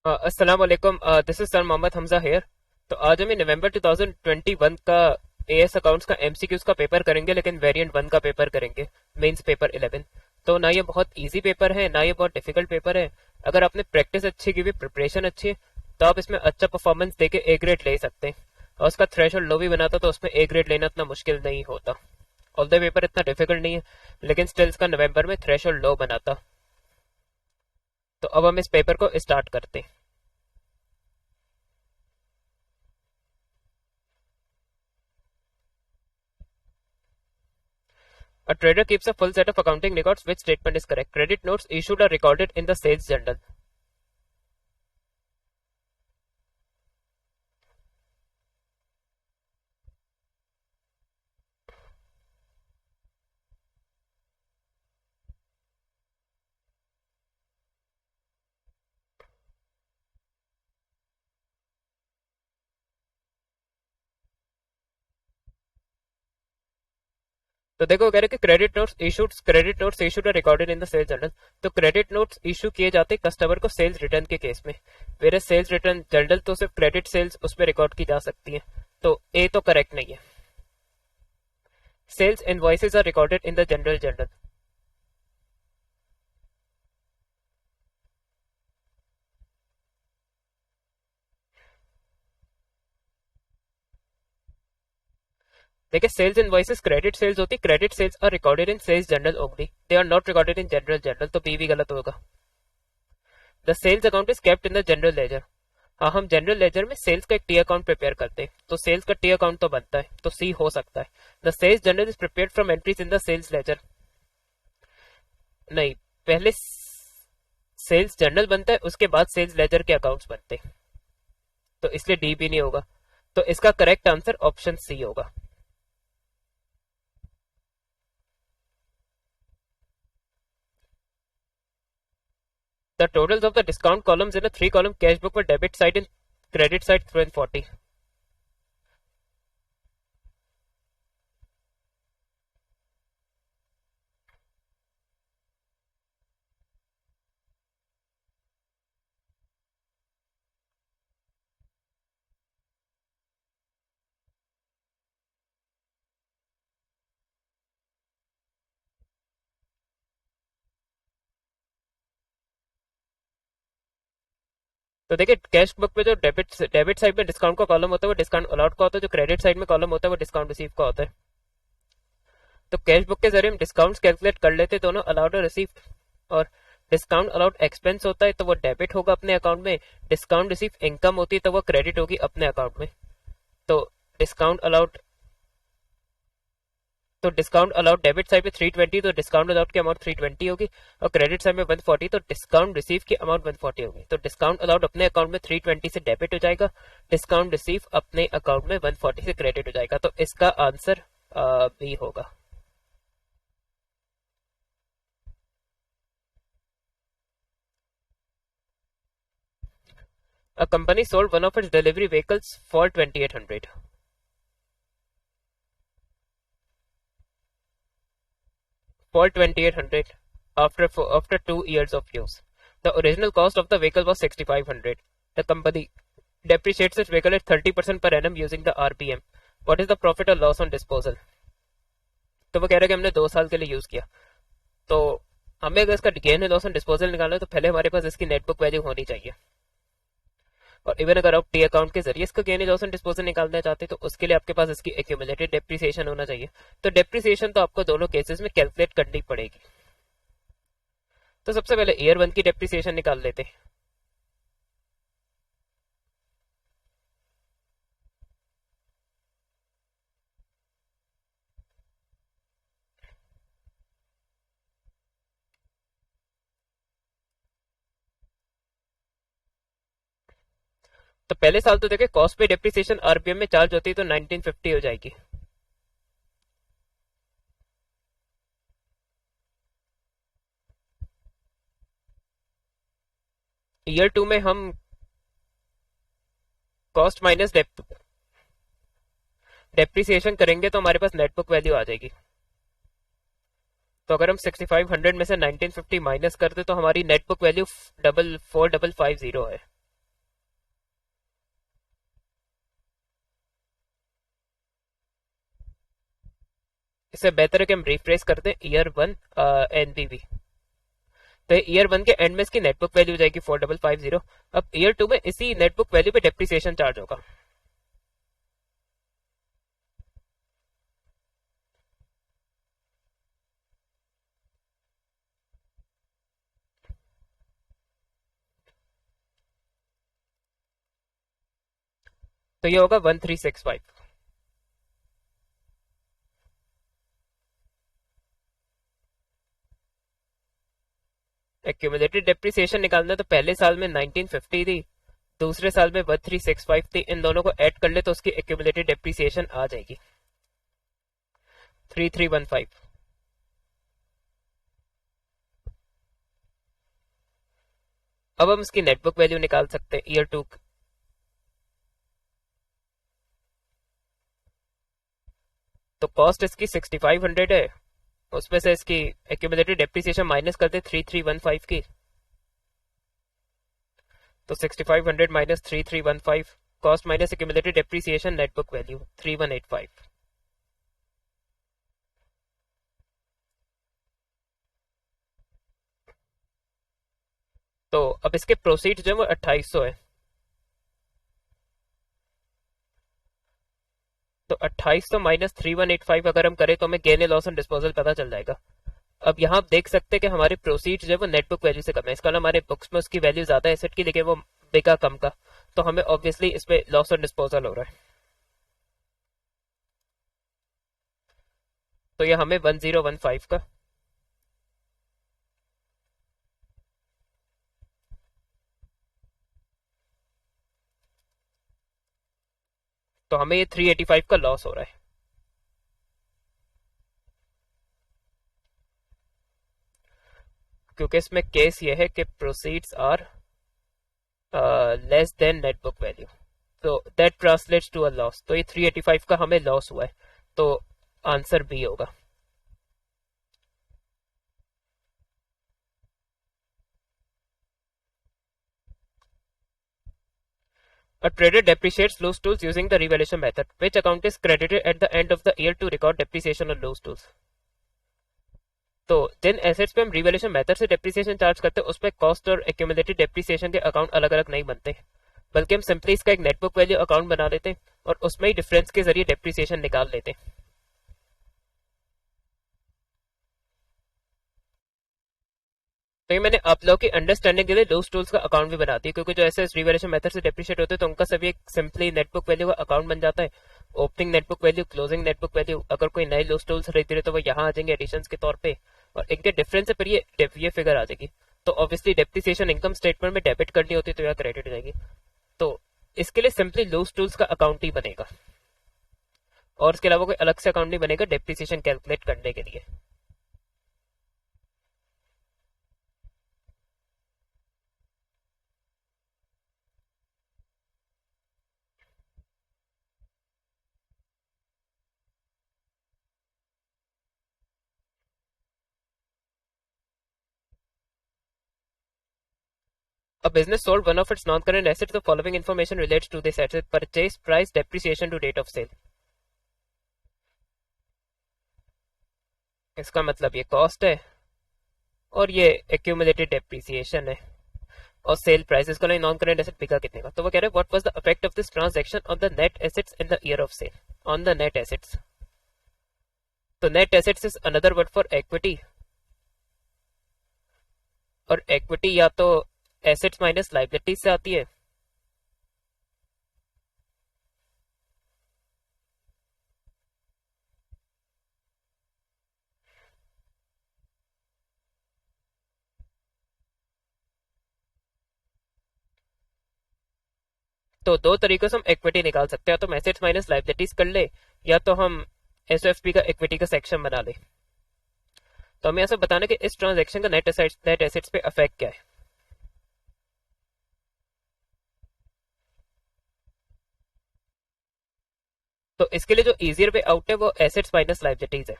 अस्सलाम वालेकुम। This is sir Mohammad Hamza here. तो आज हमें नवंबर 2021 का एएस अकाउंट्स का एमसीक्यूज का पेपर करेंगे, लेकिन वेरिएंट 1 का पेपर करेंगे, मेंस पेपर 11। तो ना ये बहुत इजी पेपर है, ना ये बहुत डिफिकल्ट पेपर है। अगर आपने प्रैक्टिस अच्छी की हुई, प्रिपरेशन अच्छी है, तो आप इसमें अच्छा परफॉर्मेंस देके ए ग्रेड ले सकते हैं। और उसका थ्रेशोल्ड लो भी बनाता तो उसमें ए ग्रेड लेना इतना मुश्किल नहीं होता। ऑल द पेपर इतना डिफिकल्ट नहीं है, लेकिन स्टिल इसका नवंबर में थ्रेशोल्ड लो बनाता। तो अब हम इस पेपर को स्टार्ट करते हैं। A trader keeps a full set of accounting records. Which statement is correct? Credit notes issued are recorded in the sales journal. तो देखो कह रहे कि credit notes issued are recorded in the sales journal. तो credit notes issue किए जाते customer को sales return के केस में। मेरे सेल्स रिटर्न जर्नल तो सिर्फ क्रेडिट सेल्स उस पर रिकॉर्ड की जा सकती है। तो ए तो करेक्ट नहीं है। Sales invoices are recorded in the general journal. देखिए सेल्स इनवॉइसेस क्रेडिट सेल्स होती, credit sales are recorded in sales journal only, they are not recorded in general journal. तो बी भी गलत होगा। The sales account is kept in the general ledger. हाँ, हम general ledger में sales का एक टी अकाउंट प्रिपेयर करते हैं, तो सेल्स का टी अकाउंट तो बनता है, तो सी हो सकता है। The sales journal is prepared from entries in the sales ledger. नहीं, पहले सेल्स जर्नल बनता है, उसके बाद सेल्स लेजर के अकाउंट्स बनते हैं, तो इसलिए डी भी नहीं होगा। तो इसका करेक्ट आंसर ऑप्शन सी होगा। The totals of the discount columns in a 3 column cash book for debit side in credit side 340। तो देखिए कैश बुक पे जो डेबिट डेबिट साइड में डिस्काउंट का कॉलम होता है वो डिस्काउंट अलाउड का होता है, जो क्रेडिट साइड में कॉलम होता है वो डिस्काउंट रिसीव का होता है। तो कैश बुक के जरिए हम डिस्काउंट्स कैलकुलेट कर लेते दोनों अलाउड और रिसीव। और डिस्काउंट अलाउड एक्सपेंस होता है तो वो डेबिट होगा अपने अकाउंट में। डिस्काउंट रिसीव इनकम होती है तो वो क्रेडिट होगी अपने अकाउंट में। तो डिस्काउंट अलाउड तो डिस्काउंट अलाउड डेबिट साइड पे 320, तो डिस्काउंट अलाउड की अमाउंट 320 होगी। और क्रेडिट साइड में 140, तो डिस्काउंट रिसीव की अमाउंट 140 होगी। तो डिस्काउंट अलाउड अपने अकाउंट में 320 से डेबिट हो जाएगा, डिस्काउंट रिसीव अपने अकाउंट में 140 से क्रेडिट हो जाएगा। तो इसका आंसर बी होगा। A company sold one of its delivery vehicles for 2800 for 2800 after 2 years of use. The original cost of the vehicle was 6500. The company depreciates its vehicle at 30% per annum using the RPM. What is the profit or loss on disposal? तो वो कह रहा है कि हमने 2 साल के लिए यूज किया, तो हमें अगर इसका गेन है लॉस ऑन डिस्पोजल निकालना है तो पहले हमारे पास इसकी नेटबुक वैल्यू होनी चाहिए। और इवन अगर आप टी अकाउंट के जरिए इसका गेन लॉस एंड डिस्पोजल निकालना चाहते हैं तो उसके लिए आपके पास इसकी एक्यूमुलेटेड डेप्रिसिएशन होना चाहिए। तो डेप्रिसिएशन तो आपको दोनों केसेस में कैलकुलेट करनी पड़ेगी। तो सबसे पहले ईयर 1 की डेप्रिसिएशन निकाल लेते हैं। तो पहले साल तो देखिए कॉस्ट पे डेप्रिसिएशन आरपीएम में चार्ज होती है, तो 1950 हो जाएगी। ईयर 2 में हम कॉस्ट माइनस डेप्रिसिएशन करेंगे तो हमारे पास नेटबुक वैल्यू आ जाएगी। तो अगर हम 6500 में से 1950 माइनस करते तो हमारी नेटबुक वैल्यू 44550 है। इससे बेहतर है कि हम रिफ्रेश करते हैं ईयर 1 एनबीवी। तो ईयर 1 के एंड में इसकी नेटबुक वैल्यू हो जाएगी 4550। अब ईयर 2 में इसी नेटबुक वैल्यू पे डेप्रिसिएशन चार्ज होगा। तो ये होगा 1365। एक्यूमुलेटेड डेप्रिसिएशन निकालना है तो पहले साल में 1950 थी, दूसरे साल में 1365 थी। इन दोनों को ऐड कर ले तो उसकी एक्यूमुलेटेड डेप्रिसिएशन आ जाएगी 3315। अब हम इसकी नेटबुक वैल्यू निकाल सकते हैं ईयर 2। तो कॉस्ट इसकी 6500 है, उसमें से इसकी एक्यूमुलेटेड डेप्रिसिएशन माइनस करते 3315 की। तो 6500 minus 3315, cost minus accumulated depreciation, net book value 3185। तो अब इसके प्रोसीड जो है वो 2800 है। तो 2800 माइनस 3185 अगर हम करें तो हमें गेन लॉस ऑन डिस्पोजल पता चल जाएगा। अब यहाँ आप देख सकते हैं कि हमारे प्रोसीड जो है वो नेटबुक वैल्यू से कम है। इसका ना हमारे बुक्स में उसकी वैल्यू ज्यादा है एसेट की, लेकिन वो बिका कम का, तो हमें ऑब्वियसली इसमें लॉस ऑन डिस्पोजल हो रहा है। तो ये हमें 1015 का, तो हमें ये 385 का लॉस हो रहा है। क्योंकि इसमें केस ये है कि proceeds are less than net book value, तो that translates to a loss. तो ये 385 का हमें लॉस हुआ है, तो आंसर बी होगा। A trader depreciates loose tools using the revaluation method. Which account is credited at the end of the year to record depreciation on loose tools? तो जिन assets पे हम रिवैल्यूएशन मेथड से depreciation charge करते हैं उसमें cost और accumulated depreciation के account अलग अलग नहीं बनते, बल्कि हम सिंपली इसका एक नेटबुक वैल्यू अकाउंट बना लेते हैं और उसमें ही डिफरेंस के जरिए डेप्रिसिएशन निकाल लेते हैं। तो ये मैंने आप लोगों की अंडरस्टैंडिंग के लिए लूज टूल्स का अकाउंट भी बना दिया, क्योंकि जो ऐसे रिवैल्यूएशन मेथड से डेप्रिशिएट होते हैं तो उनका सभी एक सिंपली नेटबुक वैल्यू का अकाउंट बन जाता है। Opening net book value, closing net book value, अगर कोई नए लूज टूल्स खरीद रहे तो वो यहाँ आ जाएंगे एडिशन के तौर पे, और इनके डिफरेंस से फिर ये फिगर आ जाएगी। तो ऑब्वियसली डेप्रिसिएशन इनकम स्टेटमेंट में डेबिट करनी होती है तो यहाँ क्रेडिट हो जाएगी। तो इसके लिए सिंपली लूज टूल्स का अकाउंट ही बनेगा, और इसके अलावा कोई अलग से अकाउंट नहीं बनेगा डेप्रिसिएशन कैलकुलेट करने के लिए। A business sold one of its non-current assets. The following information relates to this asset: purchase price, depreciation to date of sale. इसका मतलब ये कॉस्ट है और ये एक्यूमुलेटेड डेप्रिसिएशन है, और सेल प्राइस इसका नॉन करेंट एसेट बिका कितने का। तो वो कह रहे हैं what was the effect of this transaction on the net assets in the year of sale, on the net assets. तो net assets is another word for equity, और इक्विटी या तो एसेट्स माइनस लायबिलिटीज से आती है, तो दो तरीकों से हम इक्विटी निकाल सकते हैं, तो हम एसेट्स माइनस लायबिलिटीज कर ले, या तो हम एसएफपी का इक्विटी का सेक्शन बना ले। तो हमें ऐसा बताना कि इस ट्रांजैक्शन का नेट एसेट्स पे अफेक्ट क्या है। तो इसके लिए जो इजियर वे आउट है वो एसेट्स माइनस लायबिलिटीज है।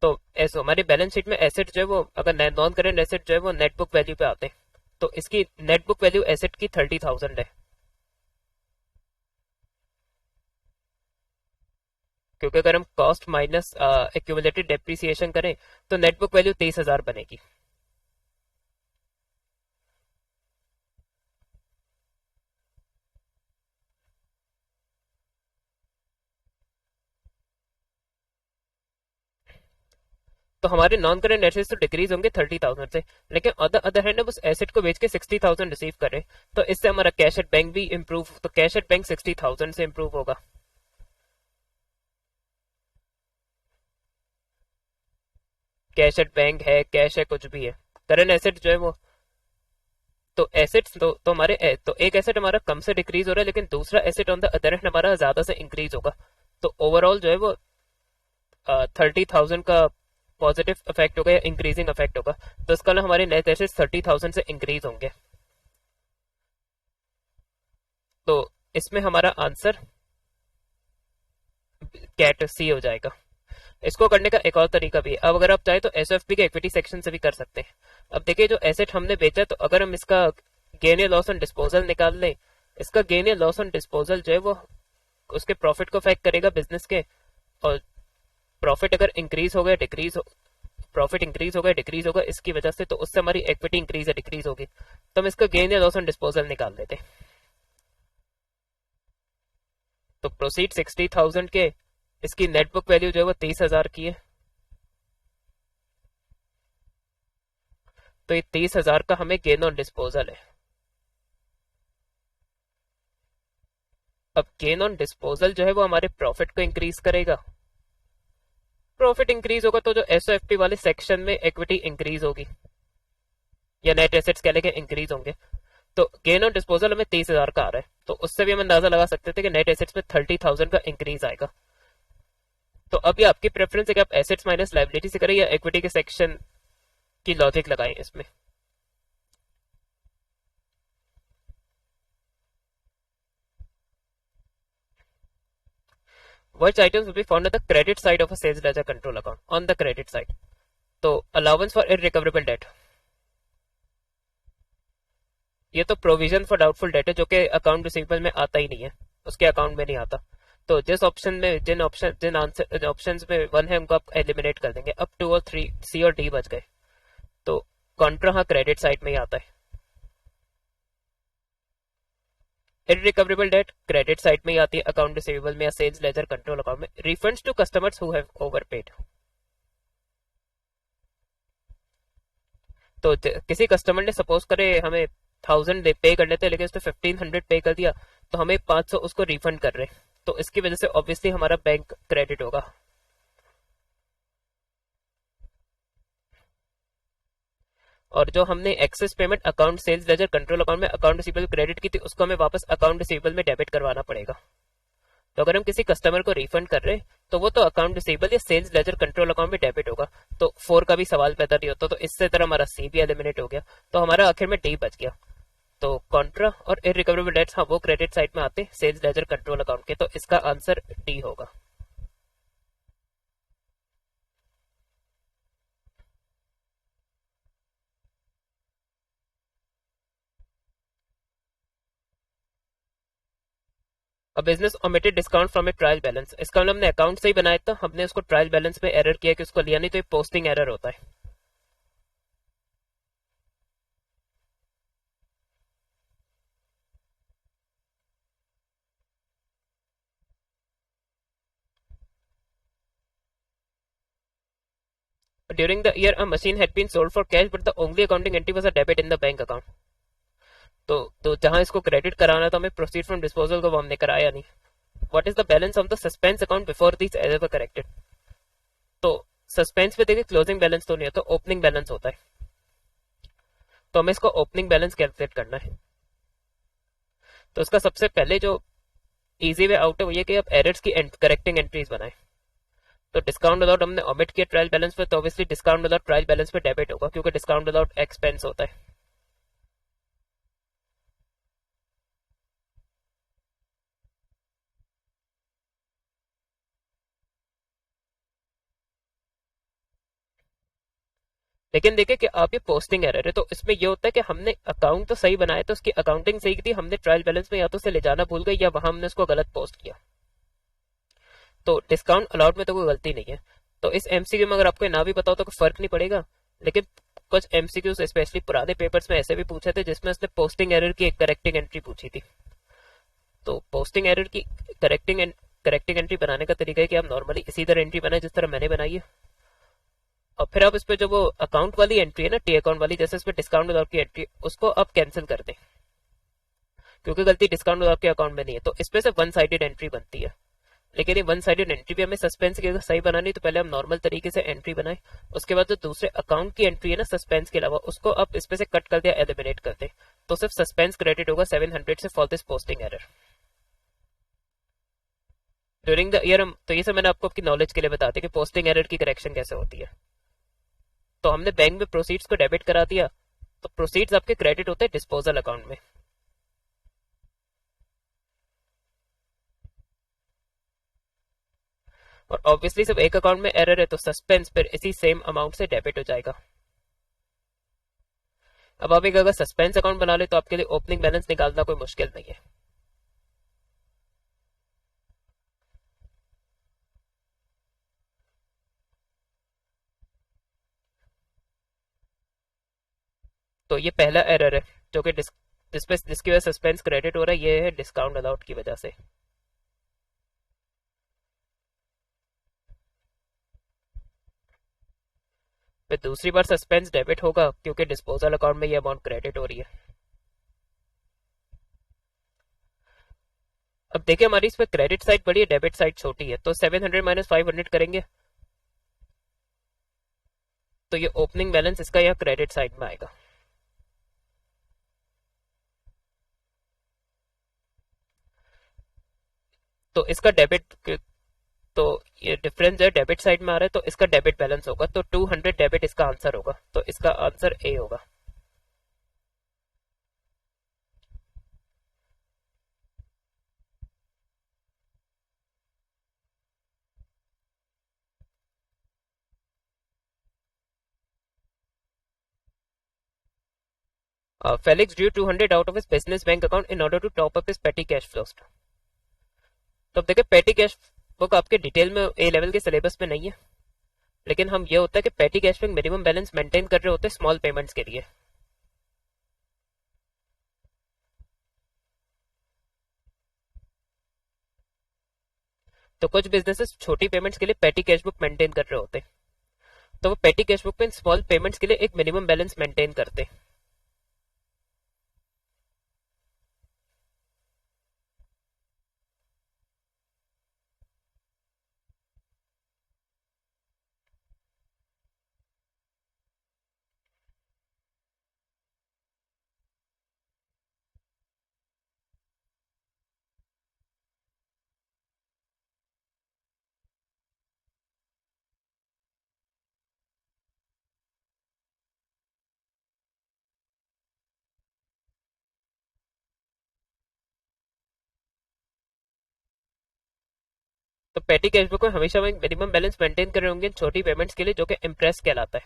तो ऐसे हमारी बैलेंस शीट में एसेट जो है वो, अगर नॉन करेंट एसेट जो है वो नेट बुक वैल्यू पे आते हैं, तो इसकी नेट बुक वैल्यू एसेट की 30,000 है। क्योंकि अगर हम कॉस्ट माइनस एक्यूमुलेटेड डेप्रिसिएशन करें तो नेट बुक वैल्यू 23,000 बनेगी। तो हमारे नॉन करेंट एसेट्स तो डिक्रीज होंगे 30,000 से, लेकिन अदर हैंड हम उस एसेट को बेच के 60,000 रिसीव करें तो इससे हमारा कैश एट बैंक भी इंप्रूव, तो कैश एट बैंक 60,000 से इंप्रूव होगा। कैश एट बैंक है, कैश है, कुछ भी है, करंट एसेट जो है वो, तो एसेट्स तो हमारे तो एक एसेट हमारा कम से डिक्रीज हो रहा है, लेकिन दूसरा asset on the other hand हमारा ज्यादा से इंक्रीज होगा। तो ओवरऑल जो है वो 30,000 का पॉजिटिव इफेक्ट होगा या इंक्रीजिंग इफेक्ट होगा। तो इसका ना हमारे नेट एसेट्स 30,000 से इंक्रीज होंगे। तो इसमें हमारा आंसर कैट सी हो जाएगा। इसको करने का एक और तरीका भी है, अब अगर आप चाहे तो एसएफपी के इक्विटी सेक्शन से भी कर सकते हैं। अब देखिए जो एसेट हमने बेचा, तो अगर हम इसका गेन या लॉस ऑन डिस्पोजल निकाल लें, इसका गेन या लॉस ऑन डिस्पोजल जो है वो उसके प्रॉफिट को अफेक्ट करेगा बिजनेस के। और प्रॉफिट अगर इंक्रीज हो गया डिक्रीज हो, प्रॉफिट इंक्रीज होगा डिक्रीज होगा इसकी वजह से, तो उससे हमारी इक्विटी इंक्रीज या डिक्रीज होगी। तो हम इसका गेन या लॉस ऑन डिस्पोजल निकाल लेते हैं। तो प्रोसीड 60,000 के, इसकी नेट बुक वैल्यू जो है वो 23,000 की है। तो ये 23,000 का हमें गेन ऑन डिस्पोजल है। अब गेन ऑन डिस्पोजल जो है वो हमारे प्रॉफिट को इंक्रीज करेगा। प्रॉफिट इंक्रीज होगा तो जो एसओएफपी वाले सेक्शन में इक्विटी इंक्रीज होगी या नेट एसेट्स कह लेके इंक्रीज होंगे। तो गेन ऑन डिस्पोजल हमें 23,000 का आ रहा है, तो उससे भी हम अंदाजा लगा सकते थे कि नेट एसेट्स में 30,000 का इंक्रीज आएगा। तो अब ये आपकी प्रेफरेंस है कि आप एसेट्स माइनस लाइबिलिटी से करें या इक्विटी के सेक्शन की लॉजिक लगाएं इसमें। Which items will be found on the credit side of a sales ledger control account? On the credit side, तो अलाउंस फॉर इररिकवरेबल डेट, ये तो प्रोविजन फॉर डाउटफुल डेट है जो कि अकाउंट रिसीवेबल में आता ही नहीं है, उसके अकाउंट में नहीं आता। तो जिस ऑप्शन में जिन आंसर ऑप्शंस में वन है उनको आप एलिमिनेट कर देंगे। अब 2 और 3 सी और डी बच गए। तो कॉन्ट्रा हाँ क्रेडिट साइड में ही आता है। इररिकवरेबल डेट क्रेडिट साइड में ही आती है, अकाउंट रिसीवेबल में या सेल्स लेजर कंट्रोल अकाउंट में। Refunds to customers who have overpaid, तो किसी कस्टमर ने सपोज करे हमें 1,000 पे करने थे, लेकिन उसने 1,500 पे कर दिया, तो हमें 500 उसको रिफंड कर रहे हैं, तो इसकी वजह से ऑब्वियसली हमारा बैंक क्रेडिट होगा। और जो हमने excess payment account sales ledger control account में अकाउंट रिसीवेबल क्रेडिट की थी, उसको हमें वापस अकाउंट रिसीवेबल में डेबिट करवाना पड़ेगा। तो अगर हम किसी कस्टमर को रिफंड कर रहे हैं तो वो तो अकाउंट रिसीवेबल या सेल्स लेजर कंट्रोल अकाउंट में डेबिट होगा। तो 4 का भी सवाल पैदा नहीं होता, तो इससे तरह हमारा सी भी एलिमिनेट हो गया। तो हमारा आखिर में डी बच गया। तो कॉन्ट्रा और इररिकवरेबल डेट्स हाँ वो क्रेडिट साइड में आते सेल्स लेजर कंट्रोल अकाउंट के, तो इसका आंसर डी होगा। अब business omitted discount from A trial balance, इसका मतलब हमने अकाउंट से ही बनाया था, हमने उसको ट्रायल बैलेंस में एरर किया कि उसको लिया नहीं, तो ये पोस्टिंग एरर होता है। During the year a machine had been sold for cash but the only accounting entry was a debit in the bank account. तो जहां इसको क्रेडिट कराना था हमें प्रोसीड फ्रॉम डिस्पोजल को, वो हमने कराया नहीं। What is the balance of the suspense account before this error were corrected, तो सस्पेंस में देखिए क्लोजिंग बैलेंस तो नहीं होता, ओपनिंग बैलेंस होता है। तो हमें इसको ओपनिंग बैलेंस कैलकुलेट करना है। तो इसका सबसे पहले जो इजी वे आउट है वो ये कि आप एरर्स की करेक्टिंग एंट्रीज बनाएं। तो डिस्काउंट विदाउट हमने ओमिट किया ट्रायल बैलेंस पे, तो obviously discount without trial balance पे डेबिट होगा, क्योंकि डिस्काउंट विदाउट एक्सपेंस होता है। लेकिन देखिए कि आप ये पोस्टिंग एरर है, तो इसमें ये होता है कि हमने अकाउंट तो सही बनाया, तो उसकी अकाउंटिंग सही थी, हमने ट्रायल बैलेंस में या तो उसे ले जाना भूल गए या वहां हमने उसको गलत पोस्ट किया। तो डिस्काउंट अलाउड में तो कोई गलती नहीं है। तो इस एमसीक्यू में अगर आपको ना भी पता हो तो कोई फर्क नहीं पड़ेगा, लेकिन कुछ एमसीक्यूज स्पेशली पुराने पेपर्स में ऐसे भी पूछे थे जिसमें उसने पोस्टिंग एरर की एक करेक्टिंग एंट्री पूछी थी। तो पोस्टिंग एरर की करेक्टिंग एंट्री बनाने का तरीका है कि आप नॉर्मली इसी तरह एंट्री बनाए जिस तरह मैंने बनाई है, और फिर आप इस पे जो वो अकाउंट वाली एंट्री है ना, टी अकाउंट वाली, जैसे इस पे डिस्काउंट विदाउट की एंट्री, उसको आप कैंसिल कर दें, क्योंकि गलती डिस्काउंट विदाउट के अकाउंट में नहीं है। तो इस पे से वन साइडेड एंट्री बनती है। लेकिन ये वन साइडेड एंट्री भी हमें सस्पेंस की अगर सही बनानी तो पहले हम नॉर्मल तरीके से एंट्री बनाए, उसके बाद जो दूसरे अकाउंट की एंट्री है ना सस्पेंस के अलावा, उसको आप इस पे से कट कर दिया, एलिमिनेट कर दे, तो सिर्फ सस्पेंस क्रेडिट होगा 700 से for this posting error during the year. तो ये सब मैंने आपको आपकी नॉलेज के लिए बता दिया कि पोस्टिंग एरर की करेक्शन कैसे होती है। तो हमने बैंक में प्रोसीड्स को डेबिट करा दिया, तो प्रोसीड्स आपके क्रेडिट होते हैं डिस्पोजल अकाउंट में। और ऑब्वियसली सिर्फ एक अकाउंट में एरर है तो सस्पेंस फिर इसी सेम अमाउंट से डेबिट हो जाएगा। अब आप एक अगर सस्पेंस अकाउंट बना ले तो आपके लिए ओपनिंग बैलेंस निकालना कोई मुश्किल नहीं है। तो ये पहला एरर है जो कि जिसकी वजह सस्पेंस क्रेडिट हो रहा है, ये है डिस्काउंट अलाउड की वजह से। फिर दूसरी बार सस्पेंस डेबिट होगा क्योंकि डिस्पोजल अकाउंट में ये अमाउंट क्रेडिट हो रही है। अब देखिए हमारी इस पर क्रेडिट साइड बड़ी है, डेबिट साइड छोटी है, तो 700 माइनस 500 करेंगे तो ये ओपनिंग बैलेंस इसका यहाँ क्रेडिट साइड में आएगा। तो इसका डेबिट, तो ये डिफरेंस है डेबिट साइड में आ रहा है, तो इसका डेबिट बैलेंस होगा, तो 200 डेबिट इसका आंसर होगा, तो इसका आंसर ए होगा। Felix drew 200 out of his business bank account in order to top up his petty cash float. तो अब देखिए पेटी कैश बुक आपके डिटेल में ए लेवल के सिलेबस में नहीं है, लेकिन हम ये होता है कि पेटी कैश में मिनिमम बैलेंस मेंटेन कर रहे होते हैं स्मॉल पेमेंट्स के लिए। तो कुछ बिजनेसेस छोटी पेमेंट्स के लिए पेटी कैश बुक मेंटेन कर रहे होते हैं, तो वो पेटी कैश बुक में स्मॉल पेमेंट्स के लिए एक मिनिमम बैलेंस मेंटेन करते हैं। तो पेटी कैश बुक में हमेशा वो एक मिनिमम बैलेंस मेंटेन कर रहे होंगे छोटी पेमेंट्स के लिए, जो कि इम्प्रेस कहलाता है।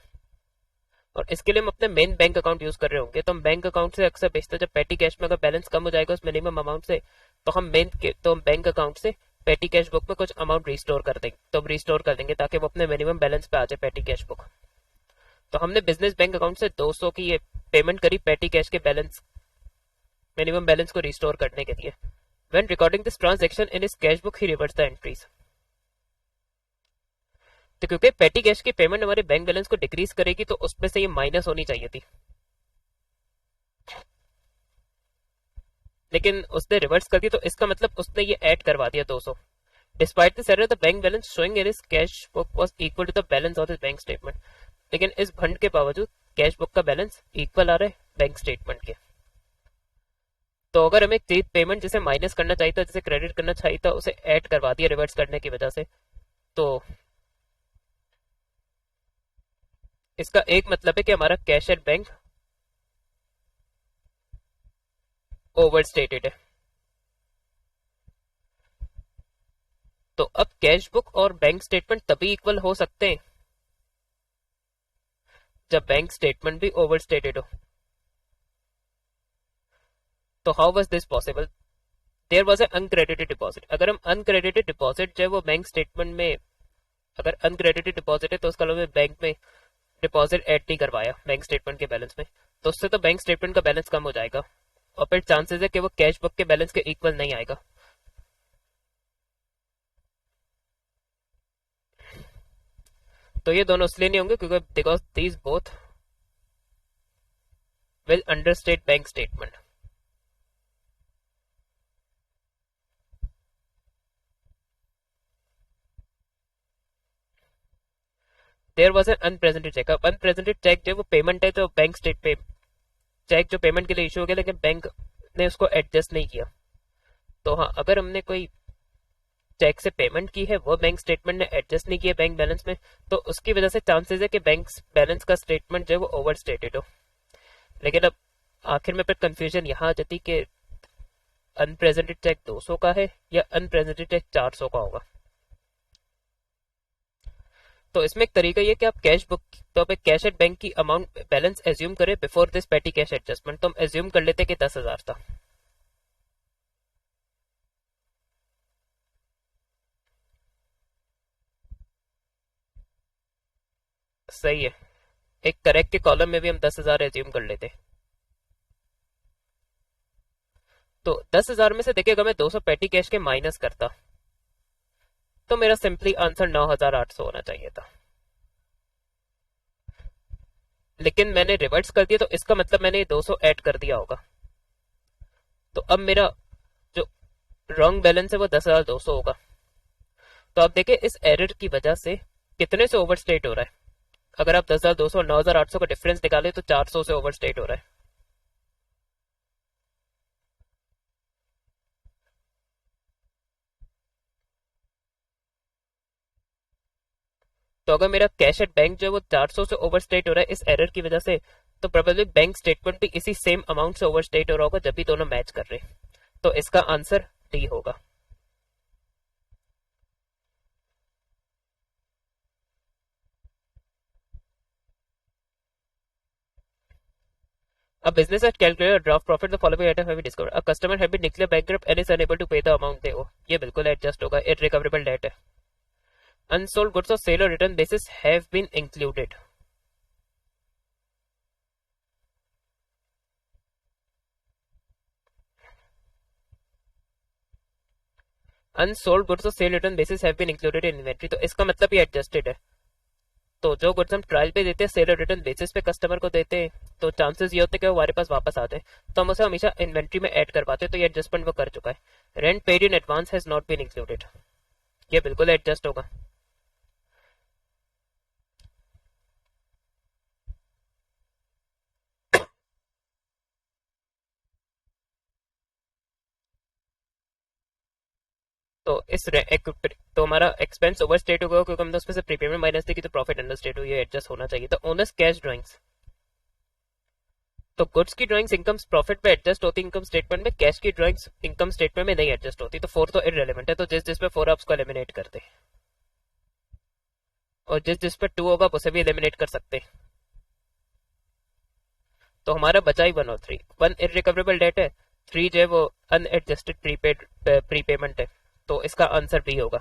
और इसके लिए हम अपने मेन बैंक अकाउंट यूज कर रहे होंगे, तो हम बैंक अकाउंट से अक्सर बेचते हैं। जब पेटी कैश में अगर बैलेंस कम हो जाएगा उस मिनिमम अमाउंट से, तो हम बैंक अकाउंट से पेटी कैश बुक में कुछ अमाउंट रिस्टोर कर देंगे, तो हम रिस्टोर कर देंगे ताकि वो अपने मिनिमम बैलेंस पे आ जाए पेटी कैश बुक। तो हमने बिजनेस बैंक अकाउंट से 200 की ये पेमेंट करी पेटी कैश के बैलेंस, मिनिमम बैलेंस को रिस्टोर करने के लिए। When recording this transaction in his cash book he reverse the entries. तो क्योंकि पेटी कैश की पेमेंट हमारे बैंक बैलेंस को डिक्रीज करेगी, तो उसमें से ये माइनस होनी चाहिए थी, लेकिन उसने रिवर्स कर दी, तो इसका मतलब उसने ये ऐड करवा दिया 200। Despite this error the bank balance showing in his cash book was equal to the balance of his bank statement. लेकिन इस भंड के बावजूद कैश बुक का बैलेंस इक्वल आ रहा है बैंक स्टेटमेंट के। तो अगर हमें एक पेमेंट जिसे माइनस करना चाहिए था, जिसे क्रेडिट करना चाहिए था, उसे ऐड करवा दिया रिवर्स करने की वजह से, तो इसका एक मतलब है कि हमारा cash at bank over stated है। तो अब कैश बुक और बैंक स्टेटमेंट तभी इक्वल हो सकते हैं जब बैंक स्टेटमेंट भी ओवर स्टेटेड हो। तो how was this possible? There was a uncredited deposit, अगर हम अनक्रेडिटेड डिपॉजिट जो है वो बैंक स्टेटमेंट में, अगर अनक्रेडिटेड डिपॉजिट है तो उसका मतलब बैंक में डिपॉजिट ऐड नहीं करवाया बैंक स्टेटमेंट के बैलेंस में, तो उससे तो बैंक स्टेटमेंट का बैलेंस कम हो जाएगा और फिर चांसेस है कि वो कैश बुक के बैलेंस के इक्वल नहीं आएगा। तो ये दोनों इसलिए नहीं होंगे क्योंकि because these both will understate bank statement. There was an unpresented cheque, अब अनप्रेजेंटेड चेक जो वो पेमेंट है तो बैंक स्टेट पे चेक जो पेमेंट के लिए इशू हो गया लेकिन बैंक ने उसको एडजस्ट नहीं किया। तो हाँ, अगर हमने कोई चेक से पेमेंट की है वो बैंक स्टेटमेंट ने एडजस्ट नहीं किया बैंक बैलेंस में, तो उसकी वजह से चांसेस है कि बैंक बैलेंस का स्टेटमेंट जो है वो ओवर स्टेटेड हो। लेकिन अब आखिर में फिर कंफ्यूजन यहाँ आ जाती कि अनप्रेजेंटेड चेक 200 का है या अनप्रेजेंटेड चेक 400 का होगा। तो इसमें एक तरीका ये कि आप कैश बुक तो आप एक कैश एट बैंक की अमाउंट बैलेंस एज्यूम करें बिफोर दिस पेटी कैश एडजस्टमेंट, तो हम एज्यूम कर लेते कि 10,000 था। सही है, एक करेक्ट के कॉलम में भी हम 10,000 एज्यूम कर लेते। तो 10,000 में से देखिएगा मैं 200 पेटी कैश के माइनस करता तो मेरा सिंपली आंसर 9,800 होना चाहिए था, लेकिन मैंने रिवर्स कर दिया तो इसका मतलब मैंने 200 ऐड कर दिया होगा। तो अब मेरा जो रॉन्ग बैलेंस है वो 10,200 होगा। तो आप देखें इस एरर की वजह से कितने से ओवरस्टेट हो रहा है। अगर आप 10,200 और 9,800 का डिफरेंस निकालें तो 400 से ओवरस्टेट हो रहा है। तो अगर मेरा कैश एट बैंक जो है वो 400 से ओवरस्टेट हो रहा है इस एरर की वजह से, तो प्रोबेबली बैंक स्टेटमेंट भी इसी सेम अमाउंट से ओवरस्टेट हो रहा होगा जब भी दोनों मैच कर रहे हैं। तो इसका आंसर डी होगा। A business had calculated a draft profit. The following item have been discovered. A customer had been declared bankrupt and is unable to pay the amount they owe. ये बिल्कुल adjust होगा, irrecoverable debt है। Unsold goods or sale or return basis have been included. Unsold goods or sale return basis have been included in inventory, तो इसका मतलब ये adjusted है। तो जो गुड्स हम ट्रायल पे देते हैं सेल और रिटर्न बेसिस पे कस्टमर को देते हैं, तो चांसेस ये होते हैं कि वो हमारे पास वापस आते हैं, तो हम उसे हमेशा इन्वेंट्री में ऐड करवाते हैं। तो ये एडजस्टमेंट वो कर चुका है। Rent paid in advance has not been included, ये बिल्कुल एडजस्ट होगा। तो तो हमारा एक्सपेंस ओवर स्टेट होगा क्योंकि हमने उसमें से प्रीपेमेंट माइनस थी, तो प्रॉफिट अंडर स्टेट हो, ये एडजस्ट होना चाहिए। तो ओनर्स कैश ड्राइंग्स, तो गुड्स की ड्राइंग्स इनकम प्रॉफिट पे एडजस्ट होती है इनकम स्टेटमेंट में, कैश की ड्राइंग्स इनकम स्टेटमेंट में नहीं एडजस्ट होती। तो 4 तो इररेलेवेंट है, तो जिस जिस पे 4 आप उसको एलिमिनेट करते हैं और जिस जिस पे 2 होगा आप उसे भी एलिमिनेट कर सकते हैं। तो हमारा बचा ही 1 और 3। 1 इररिकवरेबल डेट है, 3 जो है वो अनएडजस्टेड प्रीपेड प्रीपेमेंट है, तो इसका आंसर बी होगा।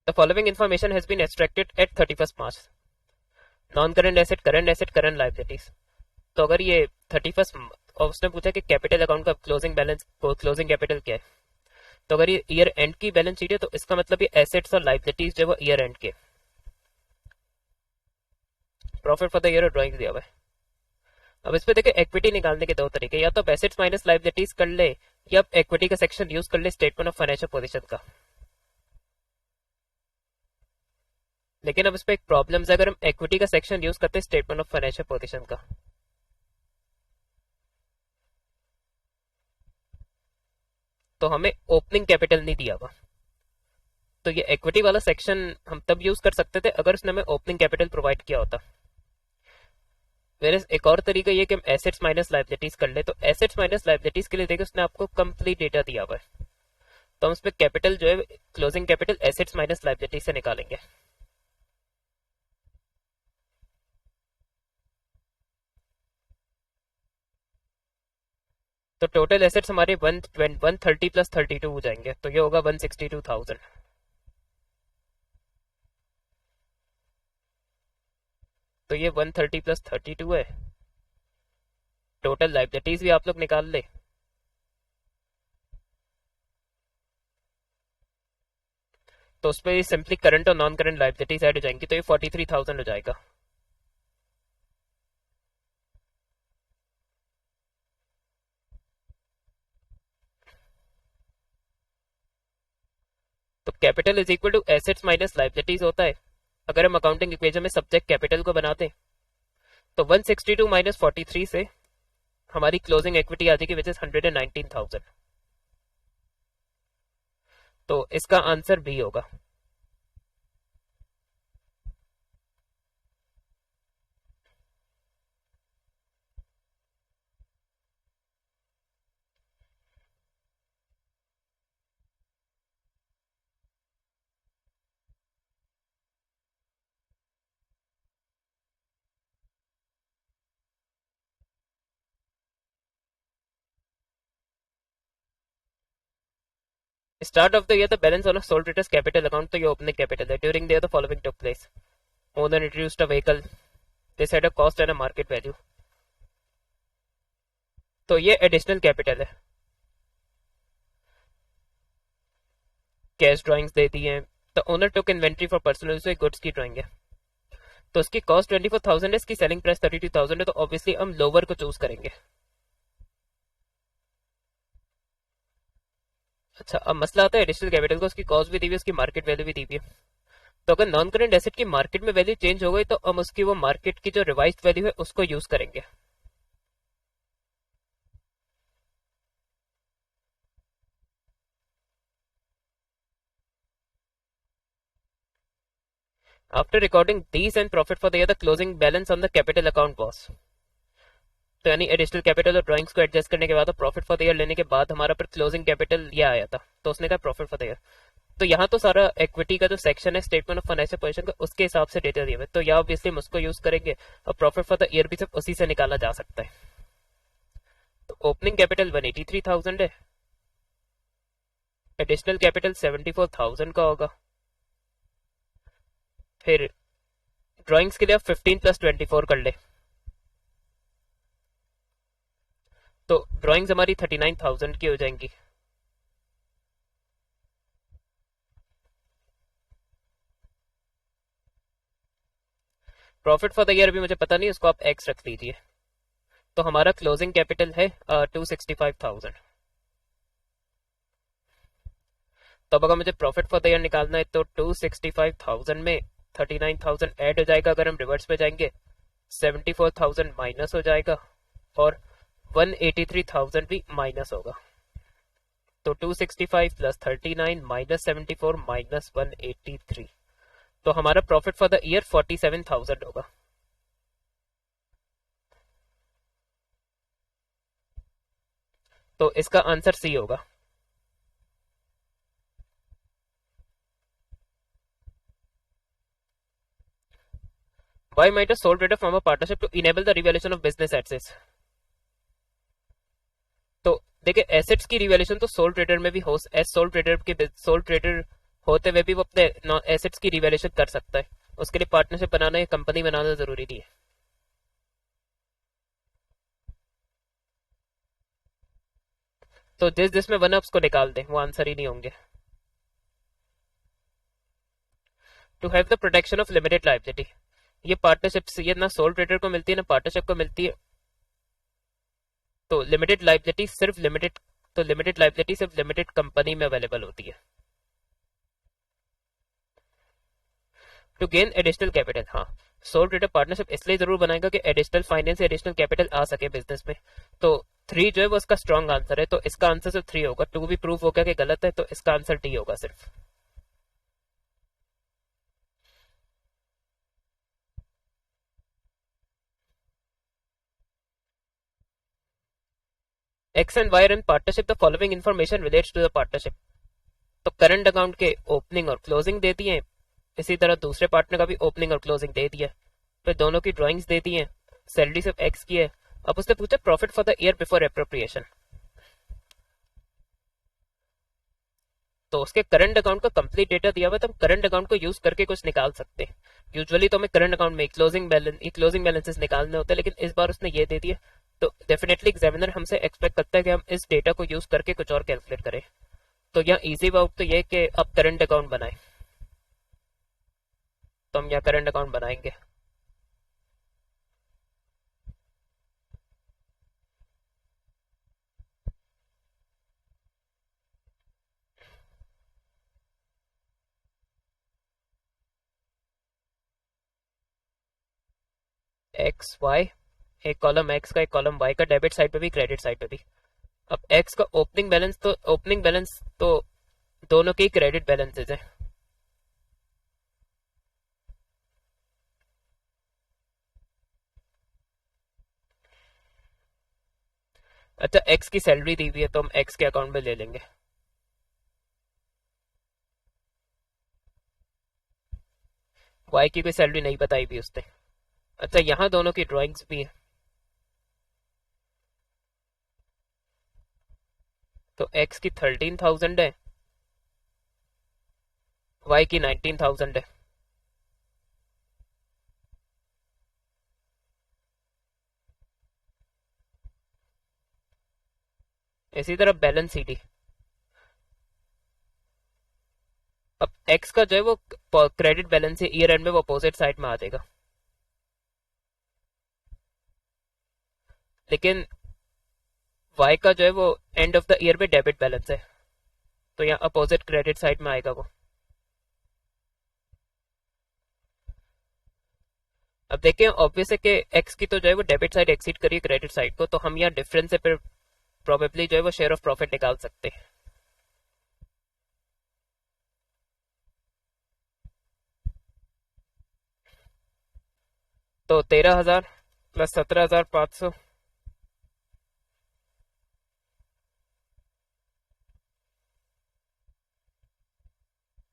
The following information has been extracted at 31st March. Non current asset, current liabilities. तो अगर ये 31st और उसने पूछा कि कैपिटल अकाउंट का क्लोजिंग बैलेंस क्लोजिंग कैपिटल क्या है, तो अगर ये ईयर एंड की बैलेंस शीट है तो इसका मतलब ये एसेट्स और लाइबिलिटीज जो है वो ईयर एंड के। प्रॉफिट फॉर द ईयर और ड्राइंग दिया हुआ है। अब इस पे देखिए इक्विटी निकालने के दो तरीके, या तो एसेट्स माइनस लाइबिलिटीज कर ले या इक्विटी का सेक्शन यूज कर ले स्टेटमेंट ऑफ फाइनेंशियल पोजीशन का। लेकिन अब इस पे एक प्रॉब्लम है, अगर हम इक्विटी का सेक्शन यूज करते हैं स्टेटमेंट ऑफ फाइनेंशियल पोजीशन का, तो हमें ओपनिंग कैपिटल नहीं दिया हुआ। तो ये इक्विटी वाला सेक्शन हम तब यूज कर सकते थे अगर उसने हमें ओपनिंग कैपिटल प्रोवाइड किया होता। वेयर एक और तरीका ये कि हम एसेट्स माइनस लाइबिलिटीज कर ले, तो एसेट्स माइनस लाइबिलिटीज के लिए देखिए उसने आपको कंप्लीट डेटा दिया हुआ है। तो हम उसमें कैपिटल जो है closing capital assets minus liability से निकालेंगे। तो टोटल एसेट्स हमारे 130 प्लस 32 हो जाएंगे, तो ये होगा 162,000। तो ये 130 प्लस 32 है। टोटल लाइबिलिटीज भी आप लोग निकाल ले। तो उस पर सिंपली करंट और नॉन करंट लाइबिलिटीज ऐड हो जाएंगी, तो ये 43,000 हो जाएगा। तो capital is equal to assets minus liabilities होता है। अगर हम अकाउंटिंग इक्वेशन में सब्जेक्ट कैपिटल को बनाते तो 162 माइनस 43 से हमारी क्लोजिंग इक्विटी आ जाएगी विच इज 119,000। तो इसका आंसर बी होगा। Start of the year the balance on sole traders capital account, तो ये ओपनिंग कैपिटल है। During the year the following took place. Owner introduced a vehicle, this had a cost and a market value. तो ये additional capital है। Cash drawings दे दी है। The owner took inventory for personal use, goods की drawing है। तो उसकी कॉस्ट 24,000 है, इसकी सेलिंग प्राइस 32,000 है, तो ऑब्वियसली हम लोअर को चूज करेंगे। अच्छा, अब मसला आता है एडिशनल कैपिटल को, उसकी कॉस्ट भी दी हुई है, उसकी मार्केट वैल्यू भी दी हुई है। तो अगर नॉन करंट एसेट की मार्केट में वैल्यू चेंज हो गई तो हम उसकी वो मार्केट की जो रिवाइज्ड वैल्यू है उसको यूज करेंगे। After recording these and profit for the year the closing balance on the capital account was. तो यानी एडिशनल कैपिटल और ड्राइंग्स को एडजस्ट करने के बाद प्रॉफिट फॉर द ईयर लेने के बाद हमारा पर क्लोजिंग कैपिटल ये आया था, तो उसने कहा प्रॉफिट फॉर द ईयर। तो यहाँ तो सारा इक्विटी का जो सेक्शन है स्टेटमेंट ऑफ फाइनेंशियल पोजीशन का उसके हिसाब से डेटा दिए हुए, तो यहाँ ऑब्वियसली हम उसको यूज करेंगे और प्रॉफिट फॉर द ईयर भी सिर्फ उसी से निकाला जा सकता है। तो ओपनिंग कैपिटल 183,000 है, एडिशनल कैपिटल 74,000 का होगा। फिर ड्राइंग्स के लिए आप 15 प्लस 24 कर ले, तो ड्राइंग्स हमारी 39,000 की हो जाएंगी। प्रॉफिट फॉर द ईयर भी मुझे पता नहीं, उसको आप एक्स रख लीजिए। तो हमारा क्लोजिंग कैपिटल है 265,000। तो अब अगर मुझे प्रॉफिट फॉर द ईयर निकालना है तो 265,000 में 39,000 ऐड हो जाएगा, अगर हम रिवर्स पे जाएंगे 74,000 माइनस हो जाएगा और 183,000 भी माइनस होगा। तो 265 प्लस 39 माइनस 74 माइनस 183, तो हमारा प्रॉफिट फॉर द ईयर 47,000 होगा। तो इसका आंसर सी होगा। Why might a sole trader form a partnership to enable the revaluation of business assets? तो देखिए एसेट्स की रिवैल्यूएशन तो सोल ट्रेडर में भी हो, एज सोल ट्रेडर होते हुए भी वो अपने एसेट्स की रिवैल्यूएशन कर सकता है। उसके लिए पार्टनरशिप बनाना या कंपनी बनाना जरूरी नहीं है। तो जिस जिसमें वन अपस को निकाल दें वो आंसर ही नहीं होंगे। To have the protection of limited liability, ये पार्टनरशिप ये ना सोल ट्रेडर को मिलती है ना पार्टनरशिप को मिलती है। तो लिमिटेड लायबिलिटी सिर्फ लिमिटेड कंपनी में अवेलेबल होती है। टू गेन एडिशनल कैपिटल, हाँ सोल ट्रेडर पार्टनरशिप इसलिए जरूर बनाएगा कि एडिशनल फाइनेंस या एडिशनल कैपिटल आ सके बिजनेस में। तो 3 जो है वो इसका स्ट्रॉन्ग आंसर है, तो इसका आंसर सिर्फ 3 होगा। 2 भी प्रूव हो गया कि गलत है, तो इसका आंसर डी होगा सिर्फ। X and Y are in partnership, the following information relates to the partnership. तो करंट अकाउंट के ओपनिंग और क्लोजिंग दे दिए, इसी तरह दूसरे पार्टनर का भी ओपनिंग और क्लोजिंग दे दिया, फिर दोनों की ड्राइंग्स दे दी है, सैलरी सिर्फ एक्स की है। अब उसने पूछा profit for the year before appropriation, तो उसके करंट अकाउंट का कंप्लीट डेटा दिया हुआ है, तो हम करंट अकाउंट को यूज करके कुछ निकाल सकते हैं। यूजुअली तो हमें करंट अकाउंट में क्लोजिंग बैलेंसेस निकालने होते हैं, लेकिन इस बार उसने ये दे दिया, तो डेफिनेटली एग्जामिनर हमसे एक्सपेक्ट करता है कि हम इस डेटा को यूज करके कुछ और कैलकुलेट करें। तो यहाँ इजी बात तो ये कि अब करंट अकाउंट बनाएं, तो हम यहाँ करंट अकाउंट बनाएंगे। एक्स वाई, एक कॉलम एक्स का एक कॉलम वाई का, डेबिट साइड पे भी क्रेडिट साइड पे भी। अब एक्स का ओपनिंग बैलेंस तो दोनों के क्रेडिट बैलेंसेज है। अच्छा, एक्स की सैलरी दी हुई है तो हम एक्स के अकाउंट में ले लेंगे। वाई की कोई सैलरी नहीं बताई भी उसने। अच्छा, यहाँ दोनों की ड्राइंग्स भी है, तो एक्स की 13,000 है, वाई की 19,000 है। इसी तरह बैलेंस सीडी, अब एक्स का जो है वो क्रेडिट बैलेंस है, ईयर एंड में वो अपोजिट साइड में आ जाएगा, लेकिन वाई का जो है वो एंड ऑफ द ईयर में डेबिट बैलेंस है, तो यहाँ अपोजिट क्रेडिट साइड में आएगा वो। अब देखें, ऑब्वियस है कि एक्स की तो जो है वो डेबिट साइड एक्सीड करिए क्रेडिट साइड को, तो हम यहाँ डिफरेंस से फिर प्रोबेबली जो है वो शेयर ऑफ प्रॉफिट निकाल सकते हैं। तो 13,000 प्लस 17,500,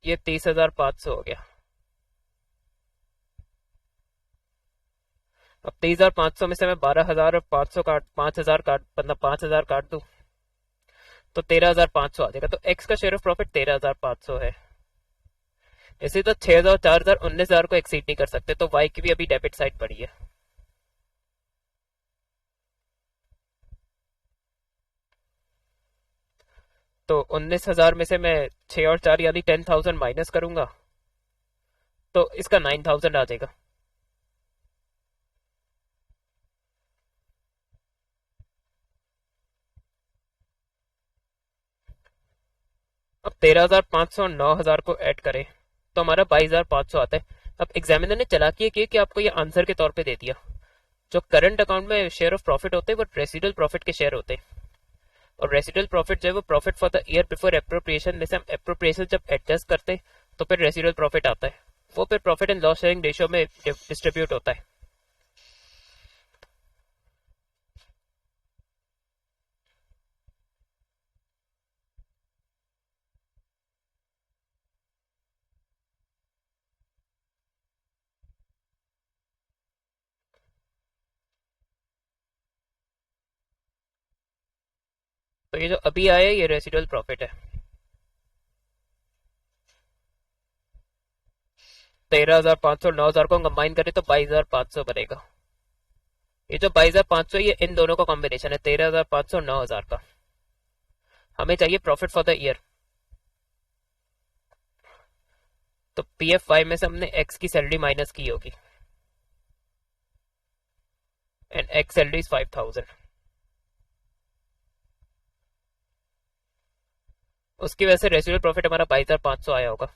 ये 30,500 हो गया। अब 30,500 में से मैं 12,500 काट 5,000 काट मतलब 5,000 काट दूं, तो 13,500 आ जाएगा। तो एक्स का शेयर ऑफ प्रॉफिट 13,500 है। इसी तो 6,000, 4,000, 19,000 को एक्सीड नहीं कर सकते, तो वाई की भी अभी डेबिट साइड पड़ी है। तो 19,000 में से मैं 6 और 4 यानी 10,000 माइनस करूंगा, तो इसका 9,000 आ जाएगा। अब 13,500 और 9,000 को ऐड करें तो हमारा 22,500 आता है। अब एग्जामिनर ने चालाकी की कि आपको ये आंसर के तौर पे दे दिया। जो करंट अकाउंट में शेयर ऑफ प्रॉफिट होते हैं वो रेसिडुअल प्रॉफिट के शेयर होते हैं, और रेसिडुअल प्रॉफिट जो है वो profit for the year before appropriation में से हम एप्रोप्रिएशन जब एडजस्ट करते हैं तो फिर रेसिडुअल प्रॉफिट आता है, वो फिर profit and loss sharing ratio में डिस्ट्रीब्यूट होता है। तो ये जो अभी आया है ये रेसिडुअल प्रॉफिट है। 13,500 और 9,000 को कंबाइन करें तो 22,500 बनेगा। ये जो 22,500 ये इन दोनों का कॉम्बिनेशन है, 13,500 और 9,000 का। हमें चाहिए प्रॉफिट फॉर द ईयर, तो पी एफ वाई में से हमने एक्स की सैलरी माइनस की होगी, एंड एक्स सैलरी इज 5,000। उसकी वजह से रेसिडुअल प्रॉफिट हमारा 22,500 आया होगा।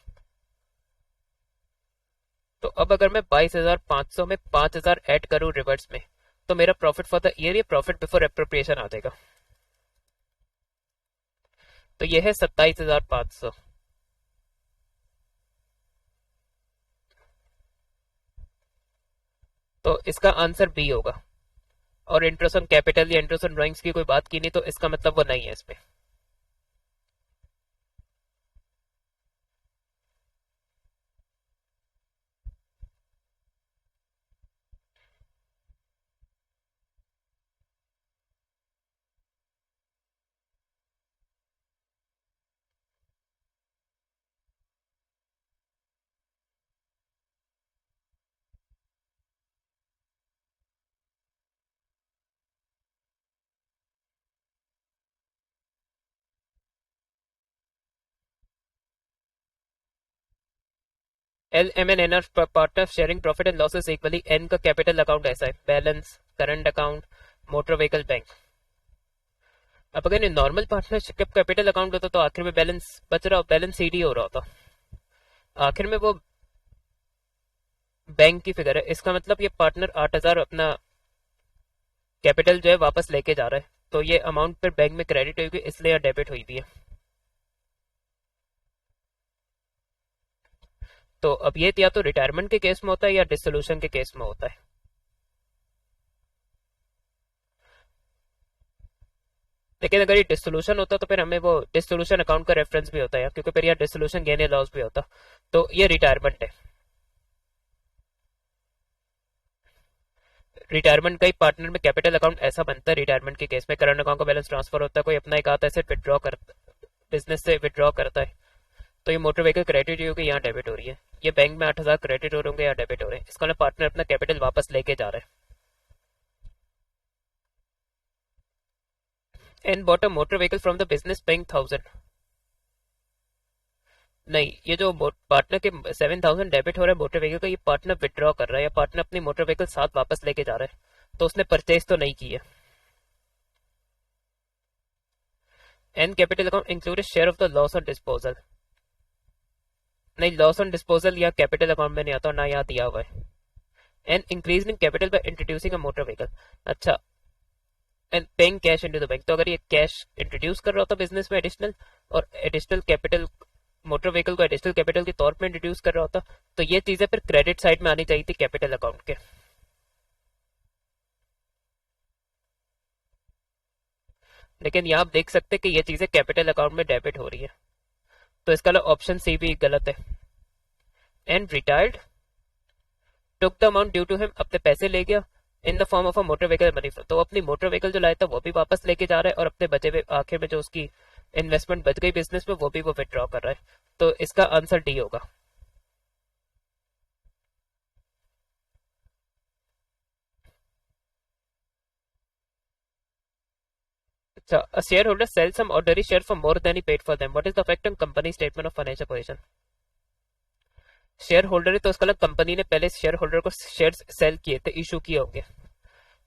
तो अब अगर मैं 22,500 में 5,000 ऐड करूं रिवर्स में, तो मेरा प्रॉफिट फॉर द ईयर, ये प्रॉफिट बिफोर एप्रोप्रिएशन आ जाएगा। तो ये है 27,500। तो इसका आंसर बी होगा। और इंटरेस्ट ऑन कैपिटल या इंटरेस्ट ऑन ड्राइंग्स की कोई बात की नहीं, तो इसका मतलब वो नहीं है इसमें। L M N are partner sharing profit and losses equally. N का कैपिटल अकाउंट ऐसा है, balance, current account, motor vehicle, bank. अब अगर ये नॉर्मल पार्टनरशिप कैपिटल अकाउंट होता तो आखिर में बैलेंस बच रहा, बैलेंस सीडी हो रहा होता, आखिर में वो बैंक की फिगर है। इसका मतलब ये पार्टनर 8,000 अपना कैपिटल जो है वापस लेके जा रहा है, तो ये अमाउंट पर बैंक में क्रेडिट हुई, इसलिए यहाँ डेबिट हुई भी है। तो अब ये या तो रिटायरमेंट के केस में होता है या डिसोल्यूशन के केस में होता है। लेकिन अगर ये डिसोल्यूशन होता तो फिर हमें वो डिसोल्यूशन अकाउंट का रेफरेंस भी होता है, क्योंकि फिर यहाँ डिसोल्यूशन गेन या लॉस भी होता। तो ये रिटायरमेंट है। रिटायरमेंट का ही पार्टनर में कैपिटल अकाउंट ऐसा बनता है रिटायरमेंट के केस में। करंट अकाउंट का बैलेंस ट्रांसफर होता है, कोई अपना एक आता है विड्रॉ कर, बिजनेस से विड्रॉ करता है, तो ये मोटर व्हीकल क्रेडिट होगी, यहाँ डेबिट हो रही है। ये बैंक में 8,000 क्रेडिट हो रहे होंगे, यहाँ डेबिट हो रहे हैं। इसका पार्टनर अपना कैपिटल वापस लेके जा रहा है। And bought a motor vehicle from the business paying 1,000। नहीं, ये जो पार्टनर के 7,000 डेबिट हो रहा है मोटर व्हीकल का, ये पार्टनर विड्रॉ कर रहा है या पार्टनर अपनी मोटर व्हीकल साथ वापस लेके जा रहा है, तो उसने परचेज तो नहीं की है। And capital account include share of the loss on disposal. नहीं, लॉस ऑन डिस्पोजल या कैपिटल अकाउंट में नहीं आता और ना यहाँ दिया हुआ है। And increase in capital by introducing a motor vehicle. अच्छा, and paying cash into the bank. तो अगर ये कैश इंट्रोड्यूस कर रहा होता बिजनेस में एडिशनल, और एडिशनल कैपिटल मोटर व्हीकल को एडिशनल कैपिटल के तौर पर इंट्रोड्यूस कर रहा होता, तो ये चीजें फिर क्रेडिट साइड में आनी चाहिए थी कैपिटल अकाउंट के। लेकिन यहाँ आप देख सकते हैं कि ये चीजें कैपिटल अकाउंट में डेबिट हो रही है, तो इसका ऑप्शन सी भी गलत है। And retired took the amount due to him. अपने पैसे ले गया in the form of a motor vehicle money. तो अपनी मोटर व्हीकल जो लाया था वो भी वापस लेके जा रहा है, और अपने बचे हुए आखिर में जो उसकी इन्वेस्टमेंट बच गई बिजनेस में वो भी वो विड्रॉ कर रहा है। तो इसका आंसर डी होगा। अच्छा, a shareholder sells some ordinary share for more than he paid for them. What is the effect on company statement of financial position? Share holder है तो उसका अलग, कंपनी ने पहले शेयर होल्डर को शेयर सेल किए थे, इशू किए होंगे।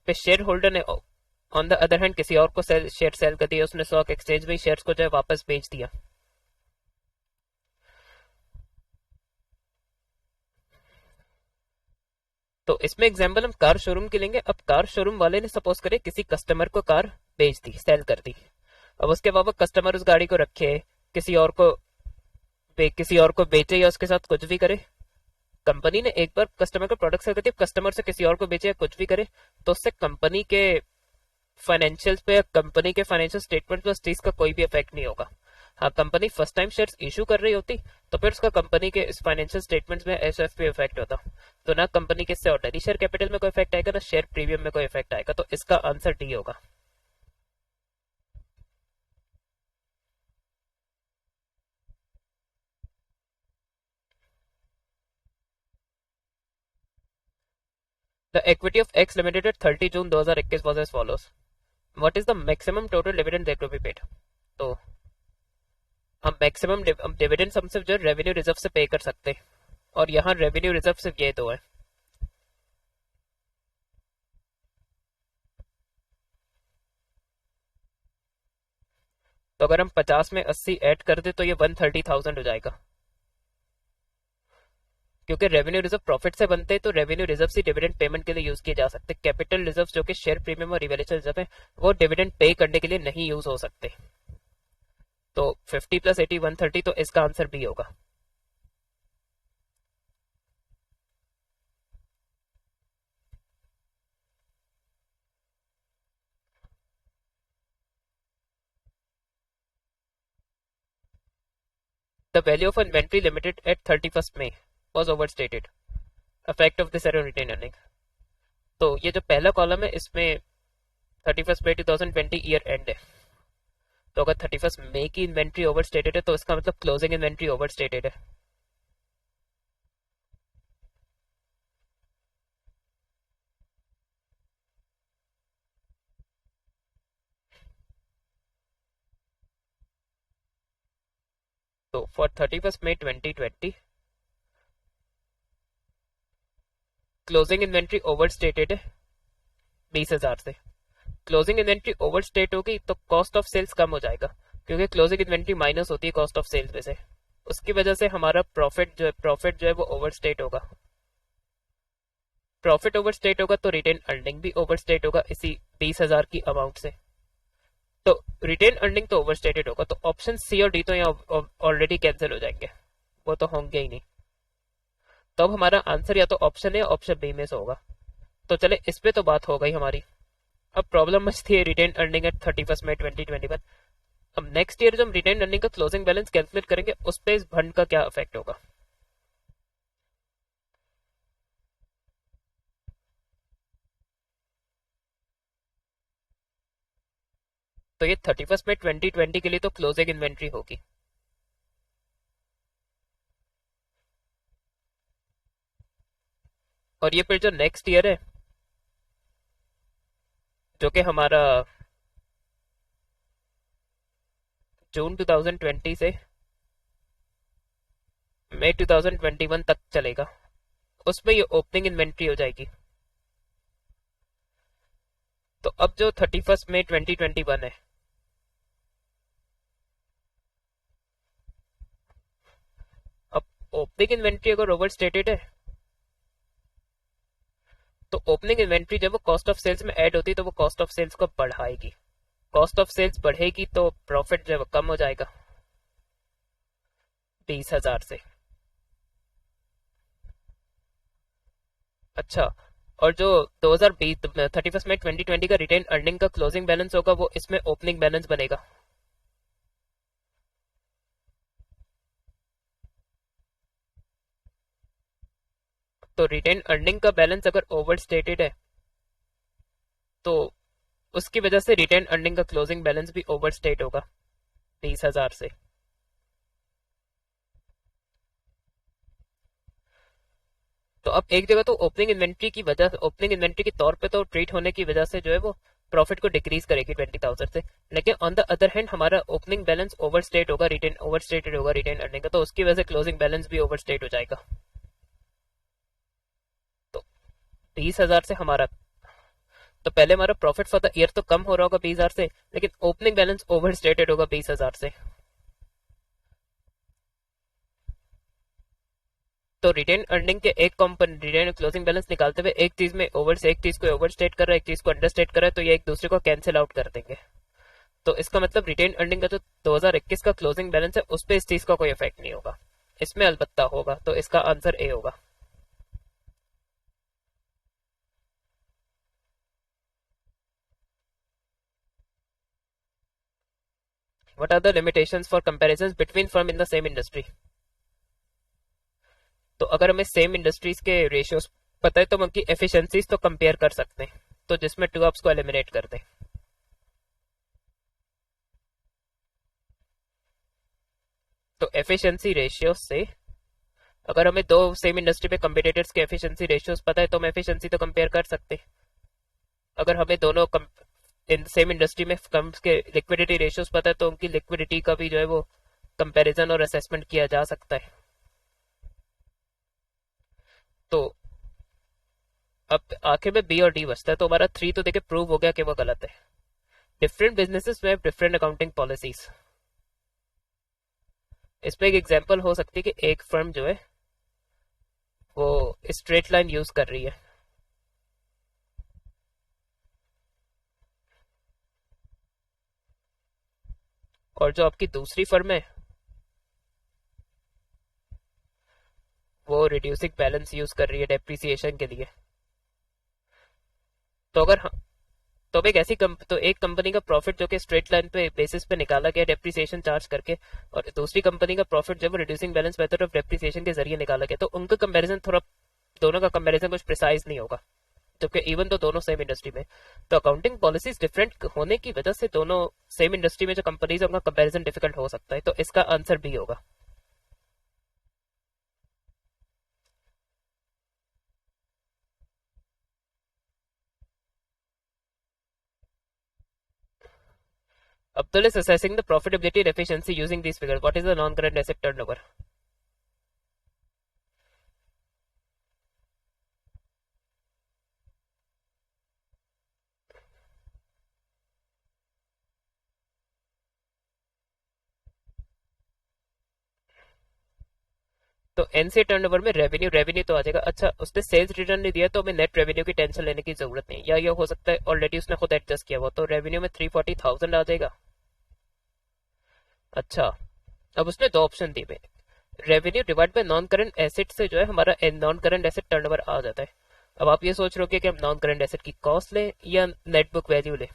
फिर शेयर होल्डर ने ऑन द अदर हैंड किसी और को शेयर सेल कर दिया, उसने स्टॉक एक्सचेंज में शेयर्स को जो है वापस बेच दिया। तो इसमें एग्जांपल हम कार शोरूम के लेंगे। अब कार शोरूम वाले ने सपोज करे किसी कस्टमर को कार बेच दी, सेल कर दी। अब उसके बाद वो कस्टमर उस गाड़ी को रखे, किसी और को किसी और को बेचे या उसके साथ कुछ भी करे। कंपनी ने एक बार कस्टमर को प्रोडक्ट सेल कर दिया, कस्टमर से किसी और को बेचे या कुछ भी करे, तो उससे कंपनी के फाइनेंशियल्स पे या कंपनी के फाइनेंशियल स्टेटमेंट पे उस चीज का कोई भी इफेक्ट नहीं होगा। हाँ, company first time shares issue कर रही होती तो फिर उसका कंपनी के इस फाइनेंशियल स्टेटमेंट्स में एसएफ पे इफेक्ट होता। तो ना कंपनी के इससे ऑर्डनरी शेयर कैपिटल में कोई इफेक्ट आएगा, ना शेयर प्रीमियम में कोई इफेक्ट आएगा। तो इसका आंसर डी होगा। The equity of X limited at 30 June 2021 was as follows. What is the maximum total dividend that to be paid. तो हम मैक्सिमम डिविडेंड हम सिर्फ जो रेवेन्यू रिजर्व से पे कर सकते हैं, और यहाँ रेवेन्यू रिजर्व सिर्फ ये दो है। तो अगर हम 50 में 80 ऐड कर दे तो ये 130,000 हो जाएगा। क्योंकि रेवेन्यू रिजर्व प्रॉफिट से बनते हैं, तो रेवेन्यू रिजर्व से डिविडेंड पेमेंट के लिए यूज किए जा सकते। कैपिटल रिजर्व जो कि शेयर प्रीमियम और रिवैल्यूएशन रिजर्व है, वो डिविडेंड पे करने के लिए नहीं यूज हो सकते। तो 50 प्लस 80 130, तो इसका आंसर बी होगा। The value of inventory limited at 31st May was overstated. Effect of this on retained earning. तो ये जो पहला कॉलम है इसमें 31st May 2020 ईयर एंड है। तो अगर 31st May की इन्वेंट्री ओवर स्टेटेड है तो इसका मतलब क्लोजिंग इन्वेंट्री ओवर स्टेटेड है। तो for 31st May 2020 closing inventory over stated है 20,000 से। क्लोजिंग इन्वेंट्री ओवर स्टेट होगी तो कॉस्ट ऑफ सेल्स कम हो जाएगा, क्योंकि क्लोजिंग इन्वेंट्री माइनस होती है कॉस्ट ऑफ सेल्स में से। उसकी वजह से हमारा प्रॉफिट जो है वो ओवर स्टेट होगा। प्रॉफिट ओवर स्टेट होगा तो रिटेन अर्निंग भी ओवर स्टेट होगा इसी 20,000 की अमाउंट से। तो रिटेन अर्निंग तो ओवर स्टेटेड होगा, तो ऑप्शन सी और डी तो यहाँ ऑलरेडी कैंसिल हो जाएंगे, वो तो होंगे ही नहीं। तो अब हमारा आंसर या तो ऑप्शन ए ऑप्शन बी में से होगा। तो चले इस पे तो बात हो गई हमारी। अब प्रॉब्लम बचती है रिटेन अर्निंग एट 31 मई 2021। अब नेक्स्ट ईयर जब हम रिटेन अर्निंग का क्लोजिंग बैलेंस कैलकुलेट करेंगे उस पे इस फंड का क्या इफेक्ट होगा। तो ये 31 मई 2020 के लिए तो क्लोजिंग इन्वेंट्री होगी। और ये फिर जो नेक्स्ट ईयर है जो कि हमारा जून 2020 से मई 2021 तक चलेगा, उसमें ये ओपनिंग इन्वेंट्री हो जाएगी। तो अब जो 31 मई 2021 है, अब ओपनिंग इन्वेंट्री अगर ओवर स्टेटेड है तो ओपनिंग इन्वेंट्री जब वो कॉस्ट ऑफ सेल्स में ऐड होती है तो वो कॉस्ट ऑफ सेल्स को बढ़ाएगी। कॉस्ट ऑफ सेल्स बढ़ेगी तो प्रॉफिट जो है वो कम हो जाएगा 20,000 से। अच्छा, और जो 2020 31 मई 2020 का रिटेन अर्निंग का क्लोजिंग बैलेंस होगा वो इसमें ओपनिंग बैलेंस बनेगा। तो रिटेन अर्निंग का बैलेंस अगर ओवर स्टेटेड है तो उसकी वजह से रिटेन अर्निंग का क्लोजिंग बैलेंस भी ओवर स्टेट होगा 20,000 से। तो अब एक जगह तो ओपनिंग इन्वेंट्री के तौर पे तो ट्रीट होने की वजह से जो है वो प्रॉफिट को डिक्रीज करेगी 20,000 से, लेकिन ऑन द अदर हैंड हमारा ओपनिंग बैलेंस ओवर स्टेट होगा, रिटेन ओवर स्टेटेड होगा रिटेन अर्निंग का, तो उसकी वजह से क्लोजिंग बैलेंस भी ओवर स्टेट हो जाएगा। तो 20,000 से हमारा तो पहले हमारा प्रॉफिट फॉर द ईयर तो कम हो रहा होगा 20,000 से, लेकिन ओपनिंग बैलेंस ओवर स्टेटेड होगा 20,000 से। तो रिटेन अर्निंग के एक कंपोनेंट रिटेन क्लोजिंग बैलेंस निकालते हुए एक चीज को ओवर स्टेट कर रहा है, एक चीज को अंडर स्टेट कर रहा है, तो ये एक दूसरे को कैंसिल आउट कर देंगे। तो इसका मतलब रिटेन अर्निंग का जो 2021 का क्लोजिंग बैलेंस है उस पर इस चीज का कोई इफेक्ट नहीं होगा, इसमें अलबत्ता होगा। तो इसका आंसर ए होगा। What are the limitations for comparisons between firm in the same industry? तो अगर हमें सेम इंडस्ट्रीज के रेशियोज पता है तो हम उनकी एफिशिएंसीज तो कंपेयर कर सकते हैं, तो जिसमें टू अप्स को एलिमिनेट कर दें। तो एफिशिएंसी रेशियो से अगर हमें दो सेम इंडस्ट्री पे कंपटीटर्स के एफिशिएंसी रेशियोज पता है तो हम एफिशिएंसी तो कंपेयर कर सकते हैं। अगर हमें दोनों इन सेम इंडस्ट्री में फर्म्स के लिक्विडिटी रेशियोज पता है तो उनकी लिक्विडिटी का भी जो है वो कंपैरिजन और असेसमेंट किया जा सकता है। तो अब आखिर में बी और डी बचता है, तो हमारा 3 तो देखिए प्रूव हो गया कि वो गलत है। डिफरेंट बिजनेसेस में डिफरेंट अकाउंटिंग पॉलिसीज, इस पे एक एग्जांपल हो सकती है कि एक फर्म जो है वो स्ट्रेट लाइन यूज कर रही है और जो आपकी दूसरी फर्म है वो रिड्यूसिंग बैलेंस यूज कर रही है डेप्रिसिएशन के लिए। तो अगर तो अब एक कंपनी का प्रॉफिट जो कि स्ट्रेट लाइन पे बेसिस पे निकाला गया डेप्रिसिएशन चार्ज करके, और दूसरी कंपनी का प्रॉफिट जब reducing balance method of depreciation के जरिए निकाला गया, तो उनका कंपैरिजन थोड़ा दोनों का कंपैरिजन कुछ प्रिसाइज नहीं होगा, जबकि इवन तो दोनों सेम इंडस्ट्री में। तो अकाउंटिंग पॉलिसीज डिफरेंट होने की वजह से दोनों सेम इंडस्ट्री में जो कंपनीज है उनका कंपैरिजन डिफिकल्ट हो सकता है, तो इसका आंसर बी होगा। Abdul is assessing the profitability and efficiency using these figures. What is the non-current asset turnover? तो एनसी टर्नओवर में रेवेन्यू तो आ जाएगा। अच्छा, उसने सेल्स रिटर्न नहीं दिया तो हमें नेट रेवेन्यू की टेंशन लेने की जरूरत नहीं, या ये हो सकता है ऑलरेडी उसने खुद एडजस्ट किया हुआ, तो रेवेन्यू में 340,000 आ जाएगा। अच्छा, अब उसने दो ऑप्शन दिए, revenue divide by non current asset से जो है हमारा नॉन करंट एसेट टर्नओवर आ जाता है। अब आप ये सोच रहे हो कि हम नॉन करंट एसेट की कॉस्ट लें या नेट बुक वैल्यू लें।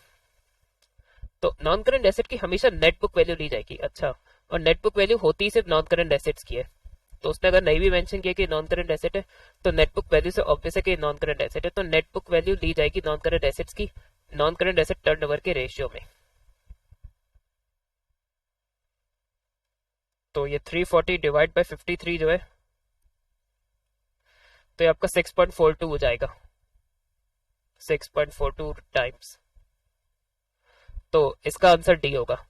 तो नॉन करंट एसेट की हमेशा नेट बुक वैल्यू ली जाएगी। अच्छा, और नेट बुक वैल्यू होती सिर्फ नॉन करंट एसेट्स की है। तो उसने अगर नहीं भी मेंशन किया कि नॉन करंट एसेट है, तो नेट बुक वैल्यू से ऑब्वियस है कि नॉन करंट एसेट है, तो नेट बुक वैल्यू ली जाएगी नॉन करंट एसेट्स की नॉन करंट एसेट टर्नओवर के रेशियो में। तो ये 340 डिवाइड बाय 53 जो है, तो ये आपका 6.42 हो जाएगा, 6.42 टाइम्स। तो इसका आंसर डी होगा।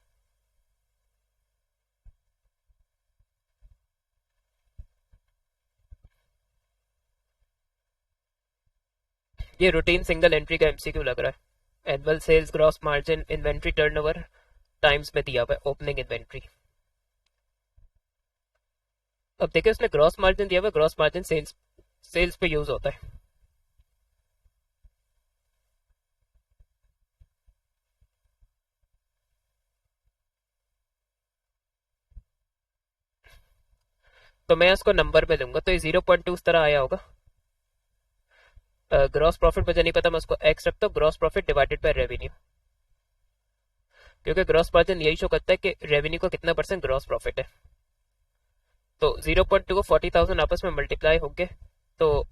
ये रूटीन सिंगल एंट्री का एमसीक्यू लग रहा है। Annual sales, gross margin, inventory turnover times में दिया हुआ है ओपनिंग इन्वेंट्री। अब देखिए उसने ग्रॉस मार्जिन दिया हुआ है, ग्रॉस मार्जिन सेल्स सेल्स पे यूज होता है। तो मैं इसको नंबर में लूंगा, तो ये 0.2 इस तरह आया होगा। ग्रॉस प्रॉफिट मुझे नहीं पता, मैं उसको एक्स रखता हूँ, gross profit divided by revenue, क्योंकि ग्रॉस मार्जिन यही शो करता है कि रेवेन्यू का कितना परसेंट ग्रॉस प्रॉफिट है। तो 0.2 को 40,000 आपस में मल्टीप्लाई होंगे, तो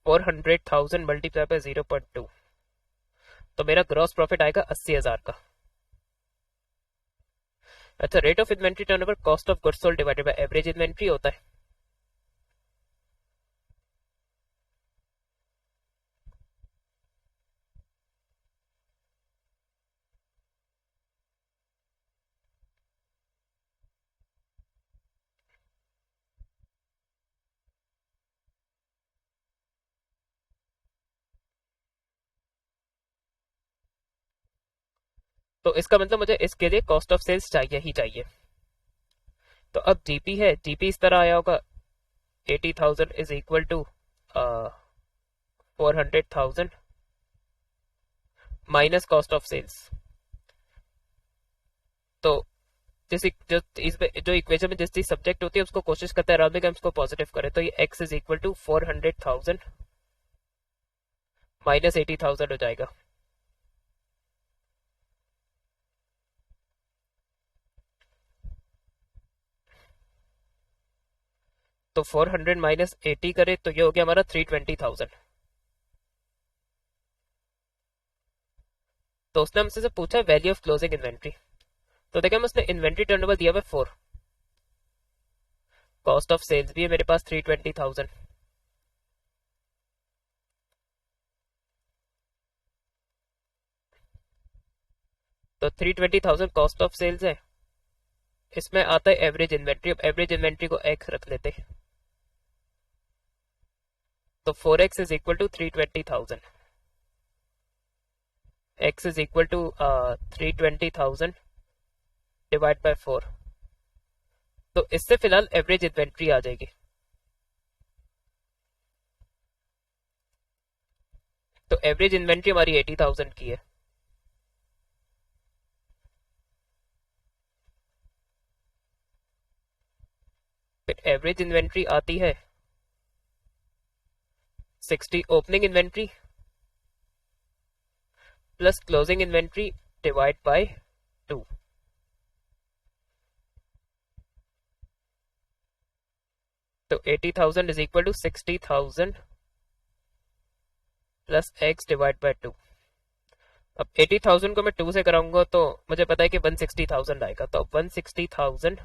400,000 मल्टीप्लाई बाय 0.2, तो मेरा ग्रॉस प्रॉफिट आएगा 80,000 का। अच्छा, rate of inventory turnover cost of goods sold divided by average inventory होता है। तो इसका मतलब मुझे इसके लिए कॉस्ट ऑफ सेल्स चाहिए ही चाहिए। तो अब जीपी है, जीपी इस तरह आया होगा, 80,000 is equal to 400,000 minus cost of sales. तो जिस जो इसमें जो इक्वेशन में जिस चीज सब्जेक्ट होती है उसको कोशिश करते हैं अराउंड हम इसको पॉजिटिव करें, तो ये x is equal to 400,000 minus 80,000 हो जाएगा। तो 400 माइनस 80 करे तो ये हो गया हमारा 320,000। तो उसने हमसे से पूछा वैल्यू ऑफ क्लोजिंग इन्वेंट्री, तो देखिए हम उसने इन्वेंट्री टर्नओवर दिया हुआ 4, कॉस्ट ऑफ सेल्स भी है मेरे पास 320,000, तो 320,000 कॉस्ट ऑफ सेल्स है। इसमें आता है एवरेज इन्वेंट्री, अब एवरेज इन्वेंट्री को x रख लेते हैं, तो 4x is equal to 320,000, x is equal to 320,000 divide by 4, तो इससे फिलहाल एवरेज इन्वेंट्री आ जाएगी। तो एवरेज इन्वेंट्री हमारी 80,000 की है। फिर एवरेज इन्वेंट्री आती है 60 opening inventory plus closing inventory divide by 2, तो 80,000 is equal to 60,000 plus x divide by 2। अब 80,000 को मैं 2 से कराऊंगा तो मुझे पता है कि 160,000 आएगा, तो 160,000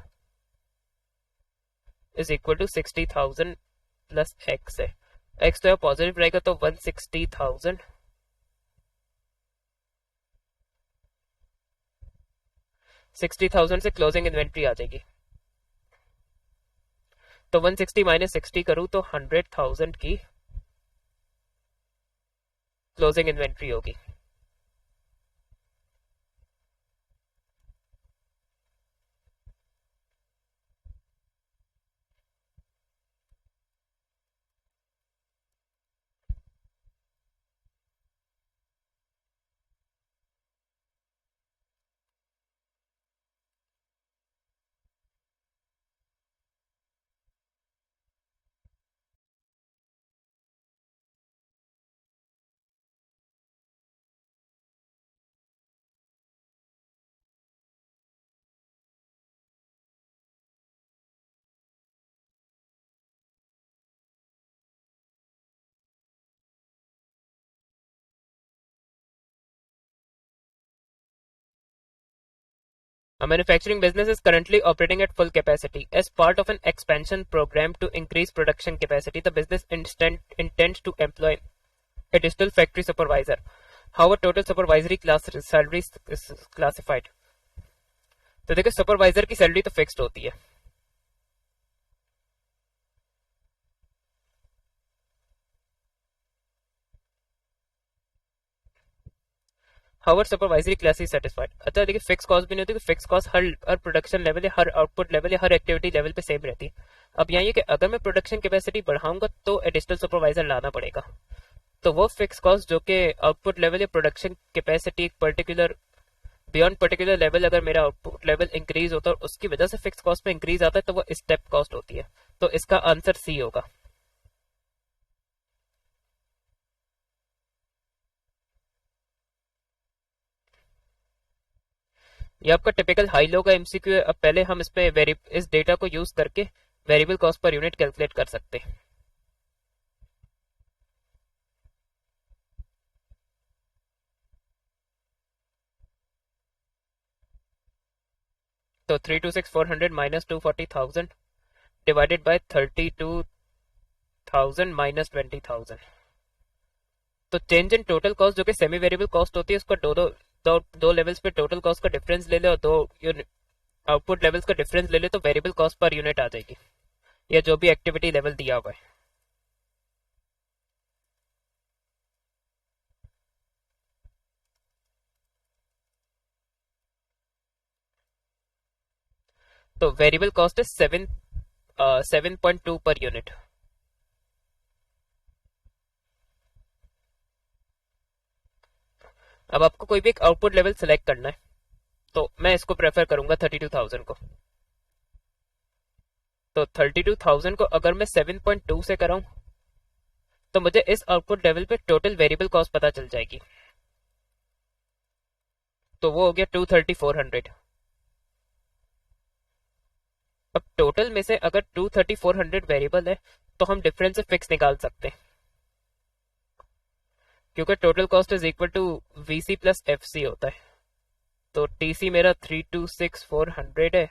is equal to 60,000 plus x है, x तो पॉजिटिव रहेगा, तो 160,000 60,000 से क्लोजिंग इन्वेंट्री आ जाएगी, तो 160 माइनस 60 करूं तो 100,000 की क्लोजिंग इन्वेंट्री होगी। A manufacturing business is currently operating at full capacity. As part of an expansion program to increase production capacity, the business intends to employ a digital factory supervisor. How a total supervisory class salary is classified? तो देखो supervisor की salary तो fixed होती है. हावर supervisory class is satisfied. अच्छा देखिए fix cost भी नहीं होती. फिक्स कॉस्ट हर प्रोडक्शन लेवल या हर आउटपुट लेवल या हर एक्टिविटी लेवल पे सेम रहती है. अब यहाँ ये कि अगर मैं प्रोडक्शन कैपेसिटी बढ़ाऊंगा तो एडिशनल सुपरवाइजर लाना पड़ेगा. तो वो फिक्स कॉस्ट जो कि आउटपुट लेवल या प्रोडक्शन कैपेसिटी एक पर्टिकुलर बियॉन्ड पर्टिकुलर लेवल अगर मेरा आउटपुट लेवल इंक्रीज होता है और उसकी वजह से फिक्स कॉस्ट में इंक्रीज आता है तो वो स्टेप कॉस्ट होती है. तो इसका आंसर सी होगा. ये आपका टिपिकल हाई लो का एमसीक्यू है. अब पहले हम इस डेटा को यूज करके variable cost per unit calculate कर सकते हैं. तो 326,400 माइनस 240,000 डिवाइडेड बाय 32,000 माइनस 20,000. तो चेंज इन टोटल कॉस्ट जो कि सेमी वेरिएबल कॉस्ट होती है उसका दो लेवल्स पे टोटल कॉस्ट का डिफरेंस ले ले और दो आउटपुट लेवल्स का डिफरेंस ले ले तो वेरिएबल कॉस्ट पर यूनिट आ जाएगी या जो भी एक्टिविटी लेवल दिया हुआ है. तो वेरिएबल कॉस्ट है 7.2 पर यूनिट. अब आपको कोई भी एक आउटपुट लेवल सिलेक्ट करना है तो मैं इसको प्रेफर करूंगा 32,000 को. तो 32,000 को अगर मैं 7.2 से कराऊं तो मुझे इस आउटपुट लेवल पे टोटल वेरिएबल कॉस्ट पता चल जाएगी. तो वो हो गया 230,400. अब टोटल में से अगर 230,400 वेरिएबल है तो हम डिफरेंस से फिक्स निकाल सकते हैं क्योंकि total cost is equal to VC plus FC होता है. तो टीसी मेरा 326,400 है,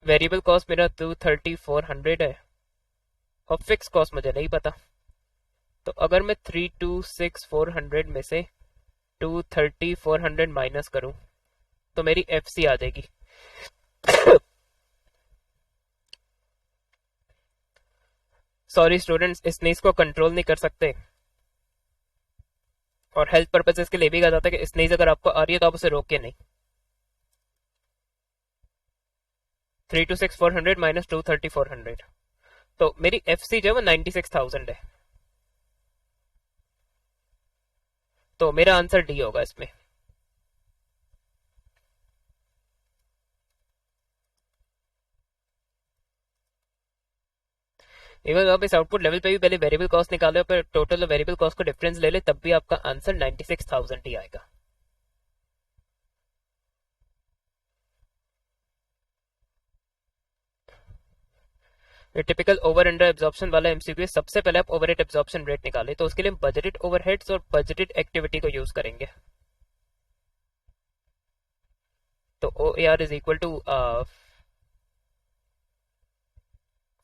वेरिएबल कॉस्ट मेरा 230,400 है और फिक्स कॉस्ट मुझे नहीं पता. तो अगर मैं 326,400 में से 230,400 माइनस करूं तो मेरी एफसी आ जाएगी. सॉरी स्टूडेंट्स, इस स्नीज को कंट्रोल नहीं कर सकते और हेल्थ पर्पसेस के लिए भी कहा जाता है कि स्नीज अगर आपको आ रही है तो आप उसे रोके नहीं. 326,400 माइनस 230,400 तो मेरी एफसी जो है वो 96,000 है. तो मेरा आंसर डी होगा इसमें. इवन आप इस आउटपुट लेवल पे भी पहले वेरिएबल कॉस्ट निकाले और टोटल वेरिएबल कॉस्ट का डिफरेंस ले ले तब भी आपका आंसर 96,000 ही आएगा. टिपिकल ओवर अंडर एब्जॉर्प्शन वाला एमसीक्यू. सबसे पहले आप ओवरहेड एब्जॉर्प्शन रेट निकाले तो उसके लिए हम बजटेड ओवरहेड्स और बजटेड एक्टिविटी को यूज करेंगे. तो O A R is equal to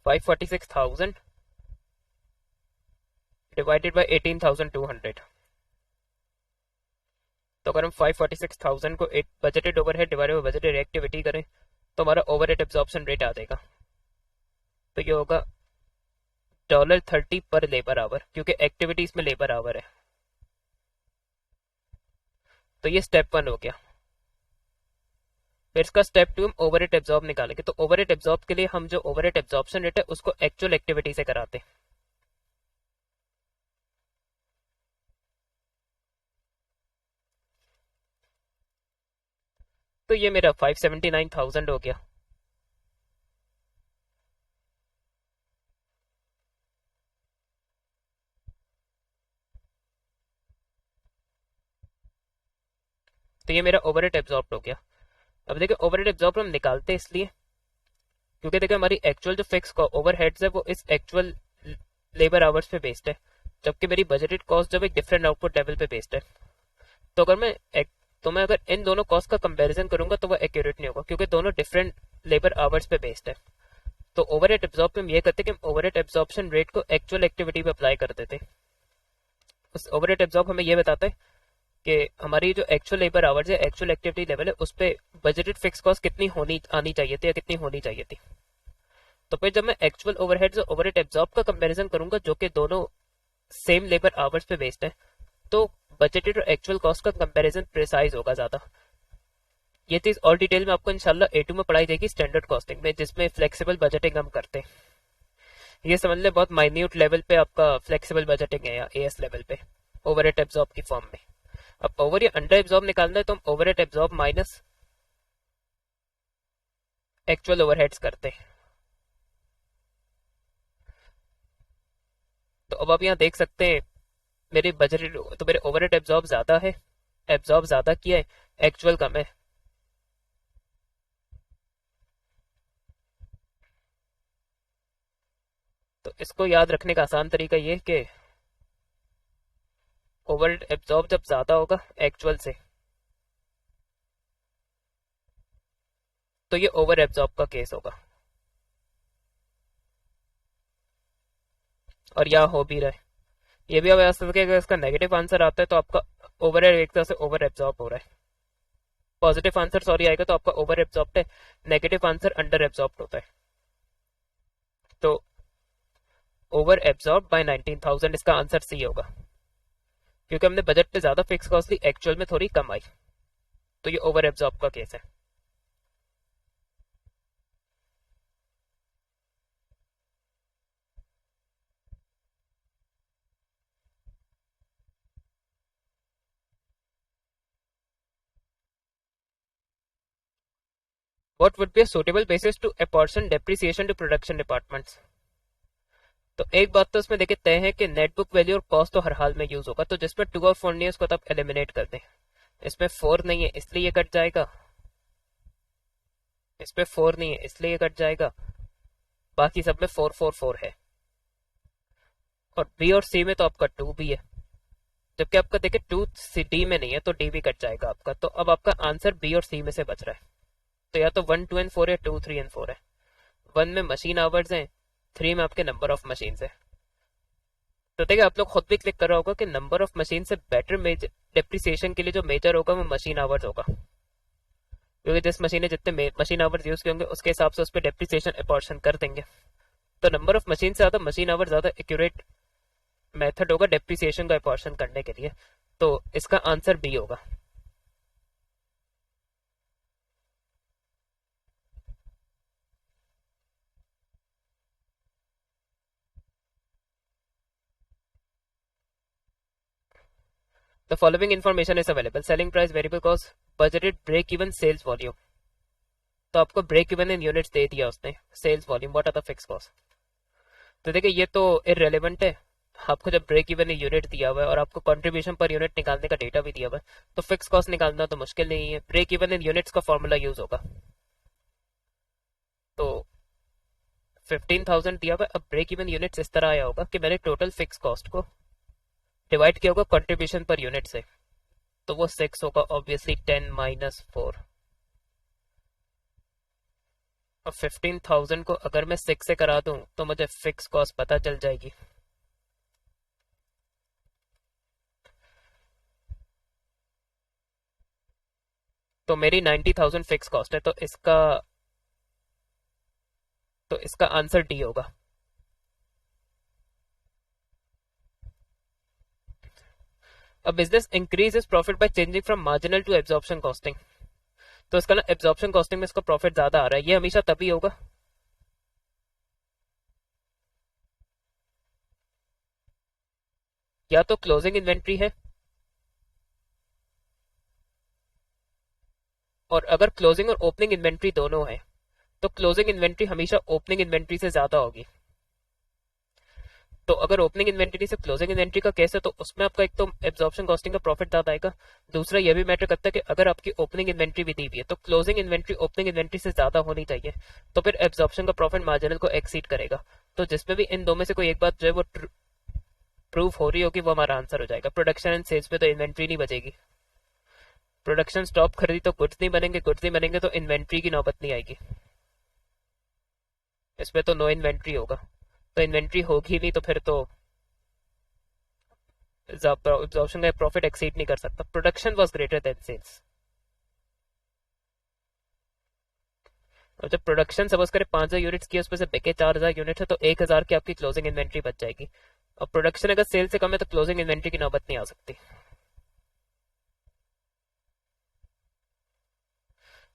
546,000 divided by 18,200. तो अगर हम 546,000 को budgeted overhead divided by budgeted activity करें तो हमारा ओवरहेड एब्जॉर्प्शन रेट आ जाएगा. तो ये होगा $30 पर लेबर आवर क्योंकि एक्टिविटीज में लेबर आवर है. तो ये स्टेप 1 हो गया. फिर इसका स्टेप 2 हम ओवरहेड एब्जॉर्ब निकालेंगे. तो ओवरहेड एब्जॉर्ब के लिए हम जो ओवरहेड एब्जॉर्प्शन रेट है उसको एक्चुअल एक्टिविटी से कराते हैं. तो ये मेरा 579,000 हो गया. तो ये मेरा ओवरहेड एब्जॉर्ब हो गया. अब देखिए ओवरहेड एब्जॉर्ब हम निकालते हैं इसलिए क्योंकि देखिए हमारी एक्चुअल जो फिक्स ओवरहेड्स है वो इस एक्चुअल लेबर आवर्स पे बेस्ड है जबकि मेरी बजटेड कॉस्ट जब एक डिफरेंट आउटपुट लेवल पे बेस्ड है. तो अगर मैं तो मैं अगर इन दोनों कॉस्ट का कंपैरिजन करूंगा तो वो एक्यूरेट नहीं होगा, क्योंकि दोनों डिफरेंट लेबर आवर्स पे बेस्ड है। तो ओवरहेड एब्जॉर्ब पे हम ये करते हैं कि हम ओवरहेड एब्जॉर्प्शन रेट को एक्चुअल एक्टिविटी पे अप्लाई कर देते हैं। उस ओवरहेड एब्जॉर्ब हमें ये बताता है कि हमारी जो एक्चुअल लेबर आवर्स है, एक्चुअल एक्टिविटी लेवल है, उस पे बजटेड फिक्स कॉस्ट कितनी होनी आनी चाहिए थी या कितनी होनी चाहिए थी। तो फिर जब मैं एक्चुअल ओवरहेड्स और ओवरहेड एब्जॉर्ब का कंपैरिजन करूंगा, जो कि दोनों सेम लेबर आवर्स पे बेस्ड है, तो बजटेड और एक्चुअल कॉस्ट का कंपैरिजन प्रिसाइज होगा ज्यादा। ये चीज और डिटेल में आपको इंशाल्लाह A2 में पढ़ाई जाएगी स्टैंडर्ड कॉस्टिंग में, जिसमें फ्लेक्सिबल बजटिंग हम करते हैं। ये समझ ले बहुत माइन्यूट लेवल पे आपका फ्लेक्सिबल बजटिंग है या AS लेवल पे ओवरहेड एब्जॉर्ब की फॉर्म में। अब ओवर या अंडर एब्जॉर्ब निकालना है तो हम overhead absorb minus actual overheads करते हैं। तो अब आप यहाँ देख सकते हैं मेरे बजट, तो मेरे ओवरहेड एब्जॉर्ब ज्यादा है, एब्जॉर्ब ज्यादा किया है, एक्चुअल कम है। तो इसको याद रखने का आसान तरीका ये कि ओवरहेड एब्जॉर्ब जब ज्यादा होगा एक्चुअल से, तो ये ओवर एब्जॉर्ब का केस होगा, और यहाँ हो भी रहा है। ये भी आप याद रखें, अगर इसका नेगेटिव आंसर आता है तो आपका ओवरहेड एक तरह से ओवर एब्जॉर्ब हो रहा है। पॉजिटिव आंसर सॉरी आएगा तो आपका ओवर एब्जॉर्ब है, नेगेटिव आंसर अंडर एब्जॉर्ब होता है। तो ओवर एब्जॉर्ब बाय 19,000 इसका आंसर सी होगा, क्योंकि हमने बजट पे ज्यादा फिक्स कॉस्ट ली, एक्चुअल में थोड़ी कम आई, तो ये ओवर एब्जॉर्ब का केस है। What would be a suitable basis to apportion depreciation to production departments? तो एक बात तो इसमें देखिए तय है कि नेट बुक वैल्यू और कॉस्ट तो हर हाल में यूज होगा, तो जिसमें 2 और 4 नहीं है उसको तब एलिमिनेट कर दें। इसमें 4 नहीं है इसलिए ये कट जाएगा, इसमें 4 नहीं है इसलिए ये कट जाएगा, बाकी सब में 4 4 4 है। और बी और सी में तो आपका 2 भी है, जबकि आपका देखिए 2 सी डी में नहीं है, तो डी भी कट जाएगा आपका। तो अब आपका आंसर बी और सी में से बच रहा है। तो या तो 1 2 एंड 4 है, 2 3 एंड 4 है। 1 में मशीन आवर्स हैं, 3 में आपके नंबर ऑफ मशीन है। तो देखिए आप लोग खुद भी क्लिक कर रहा होगा कि नंबर ऑफ मशीन से बेटर मेजर डिप्रिसिएशन के लिए जो मेजर होगा वो मशीन आवर्स होगा, क्योंकि जिस मशीन ने जितने मशीन आवर्स यूज किए होंगे उसके हिसाब से उस पर डिप्रिसिएशन अपॉर्शन कर देंगे। तो नंबर ऑफ मशीन से ज्यादा मशीन आवर ज्यादा एक्यूरेट मेथड होगा डिप्रिसिएशन का अपॉर्शन करने के लिए। तो इसका आंसर बी होगा। The following information is available: selling price, variable cost, budgeted break even, sales volume। तो आपको ब्रेक इवन इन यूनिट्स दे दिया उसने, sales volume, what are the fix cost. तो देखिए ये तो इररेलेवेंट है, आपको जब ब्रेक इवन इन यूनिट दिया हुआ है और आपको कंट्रीब्यूशन पर यूनिट निकालने का डेटा भी दिया हुआ है, तो फिक्स कॉस्ट निकालना तो मुश्किल नहीं है। ब्रेक इवन इन यूनिट्स का फॉर्मूला यूज होगा। तो 15,000 दिया हुआ है, अब ब्रेक इवन यूनिट्स इस तरह आया होगा कि मैंने टोटल फिक्स कॉस्ट को डिवाइड किया होगा कंट्रीब्यूशन पर यूनिट से, तो वो 6 होगा ऑब्वियसली, 10 माइनस 4। अब 15,000 को अगर मैं 6 से करा दूं तो मुझे फिक्स कॉस्ट पता चल जाएगी। तो मेरी 90,000 फिक्स कॉस्ट है, तो इसका आंसर डी होगा। A business increases profit by changing from marginal to absorption costing। तो इसका ना एब्जॉर्प्शन कॉस्टिंग में इसका प्रॉफिट ज्यादा आ रहा है, ये हमेशा तभी होगा या तो क्लोजिंग इन्वेंट्री है, और अगर क्लोजिंग और ओपनिंग इन्वेंट्री दोनों है तो क्लोजिंग इन्वेंट्री हमेशा ओपनिंग इन्वेंट्री से ज्यादा होगी। तो अगर ओपनिंग इन्वेंट्री से क्लोजिंग इन्वेंट्री का केस है तो उसमें आपका एक तो एब्जॉर्प्शन कॉस्टिंग का प्रॉफिट ज्यादा आएगा, दूसरा यह भी मैटर करता है कि अगर आपकी ओपनिंग इन्वेंट्री भी दी हुई है तो क्लोजिंग इन्वेंट्री ओपनिंग इन्वेंट्री से ज्यादा होनी चाहिए, तो फिर एब्जॉर्प्शन का प्रॉफिट मार्जिनल को एक्सीड करेगा। तो जिसमें भी इन दो में से कोई एक बात जो है वो प्रूफ हो रही होगी वो हमारा आंसर हो जाएगा। प्रोडक्शन एंड सेल्स में तो इन्वेंट्री नहीं बचेगी। प्रोडक्शन स्टॉप कर दी तो गुड्स नहीं बनेंगे, गुड्स नहीं बनेंगे तो इन्वेंट्री की नौबत नहीं आएगी, इसमें तो नो इन्वेंट्री होगा, तो इन्वेंट्री होगी नहीं तो फिर तो एब्जॉर्प्शन का प्रॉफिट एक्सीड नहीं कर सकता। Production was greater than sales, और जब प्रोडक्शन सपोज करें 5,000 यूनिट्स की, उसमें से बिके 4,000 यूनिट है, तो 1,000 की आपकी क्लोजिंग इन्वेंट्री बच जाएगी। और प्रोडक्शन अगर सेल से कम है तो क्लोजिंग इन्वेंट्री की नौबत नहीं आ सकती।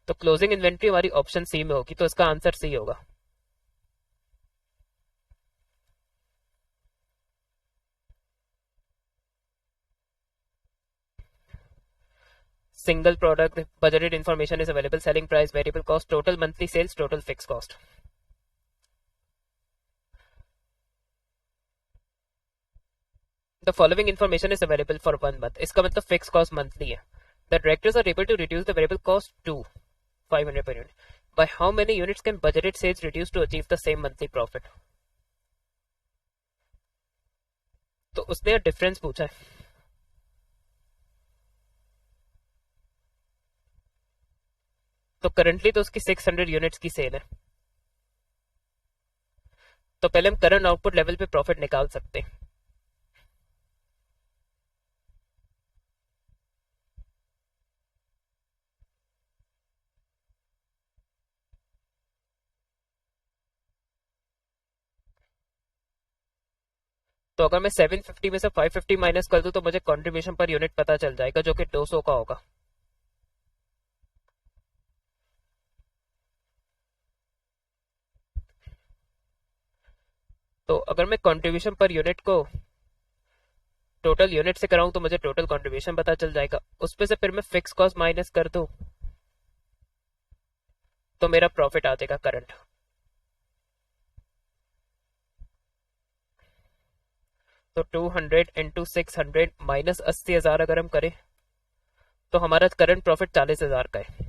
तो क्लोजिंग इन्वेंट्री हमारी ऑप्शन सी में होगी, तो इसका आंसर सी होगा। Single product budgeted information is available, selling price, variable cost, total monthly sales, total fix cost. The following information is available for 1 month, इसका मतलब फिक्स कॉस्ट मंथली है। The directors are able to reduce the variable cost to 500 per unit. By how many units can budgeted sales reduce to achieve the same monthly profit? तो उसने difference पूछा है, तो currently तो उसकी 600 units की cell है, तो पहले हम करंट आउटपुट लेवल पे प्रॉफिट निकाल सकते हैं। तो अगर मैं 750 में से 550 माइनस कर दूं तो मुझे कंट्रीब्यूशन पर यूनिट पता चल जाएगा, जो कि 200 का होगा। तो अगर मैं कंट्रीब्यूशन पर यूनिट को टोटल यूनिट से कराऊं तो मुझे टोटल कंट्रीब्यूशन पता चल जाएगा, उसपे से फिर मैं फिक्स कॉस्ट माइनस कर दूं तो मेरा प्रॉफिट आ जाएगा करंट। तो 200 इंटू 600 माइनस 80,000 अगर हम करें तो हमारा करंट प्रॉफिट 40,000 का है।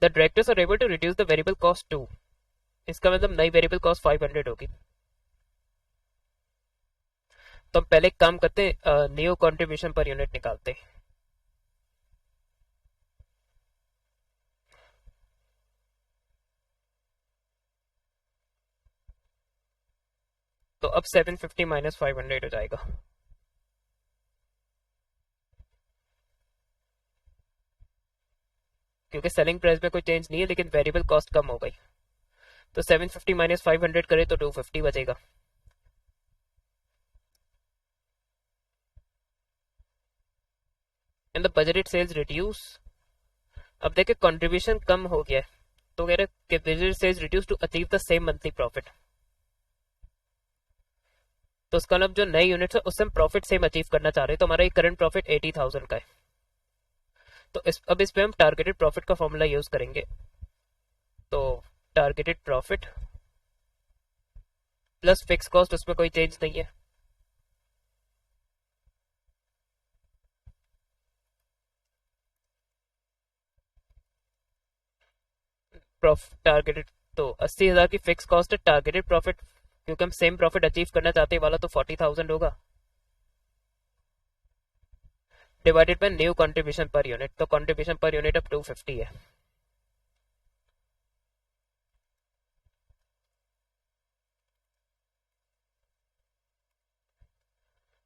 The directors are able to reduce the variable cost to, इसका मतलब नई वेरिएबल कॉस्ट 500 होगी। तो हम पहले एक काम करते हैं, न्यू कंट्रीब्यूशन पर यूनिट निकालते हैं। तो अब 750 माइनस 500 हो जाएगा, क्योंकि सेलिंग प्राइस में कोई चेंज नहीं है लेकिन वेरिएबल कॉस्ट कम हो गई। तो 750 माइनस 500 करे तो 250 बचेगा। And the budgeted sales reduce, अब देखिए कंट्रीब्यूशन कम हो गया है, तो कह रहे budgeted sales reduce to achieve the same monthly profit. तो उसका मतलब जो नए यूनिट्स है उससे हम प्रॉफिट सेम अचीव करना चाह रहे हैं, तो हमारा एक करंट प्रॉफिट 80,000 का है। तो अब इस पे हम टारगेटेड प्रॉफिट का फॉर्मूला यूज करेंगे। तो targeted profit plus fix cost, उसमें कोई चेंज नहीं है, टारगेटेड तो 80,000 की फिक्स कॉस्ट है, टारगेटेड प्रॉफिट क्योंकि हम सेम प्रॉफिट अचीव करना चाहते हैं वाला तो 40,000 होगा, divided by new contribution per unit. तो कंट्रीब्यूशन पर यूनिट अब 250 है।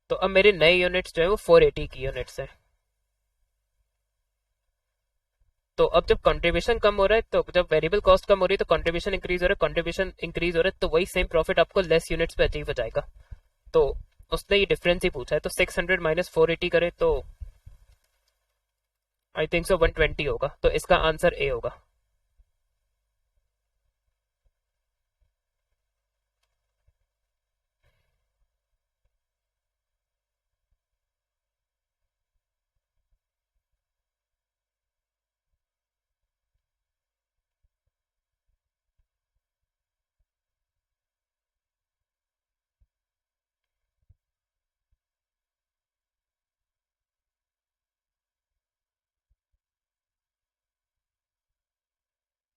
तो अब मेरे नए यूनिट्स जो है वो 480 की यूनिट्स है। तो अब जब कंट्रीब्यूशन कम हो रहा है, तो जब वेरिएबल कॉस्ट कम हो रही है तो कंट्रीब्यूशन इंक्रीज हो रहा है, कंट्रीब्यूशन इंक्रीज हो रहा है, तो वही सेम प्रॉफिट आपको लेस यूनिट्स पे अचीव हो जाएगा। तो उसने ये डिफरेंस ही पूछा है, तो 600 माइनस 480 करे तो आई थिंक सो 120 होगा, तो इसका आंसर ए होगा।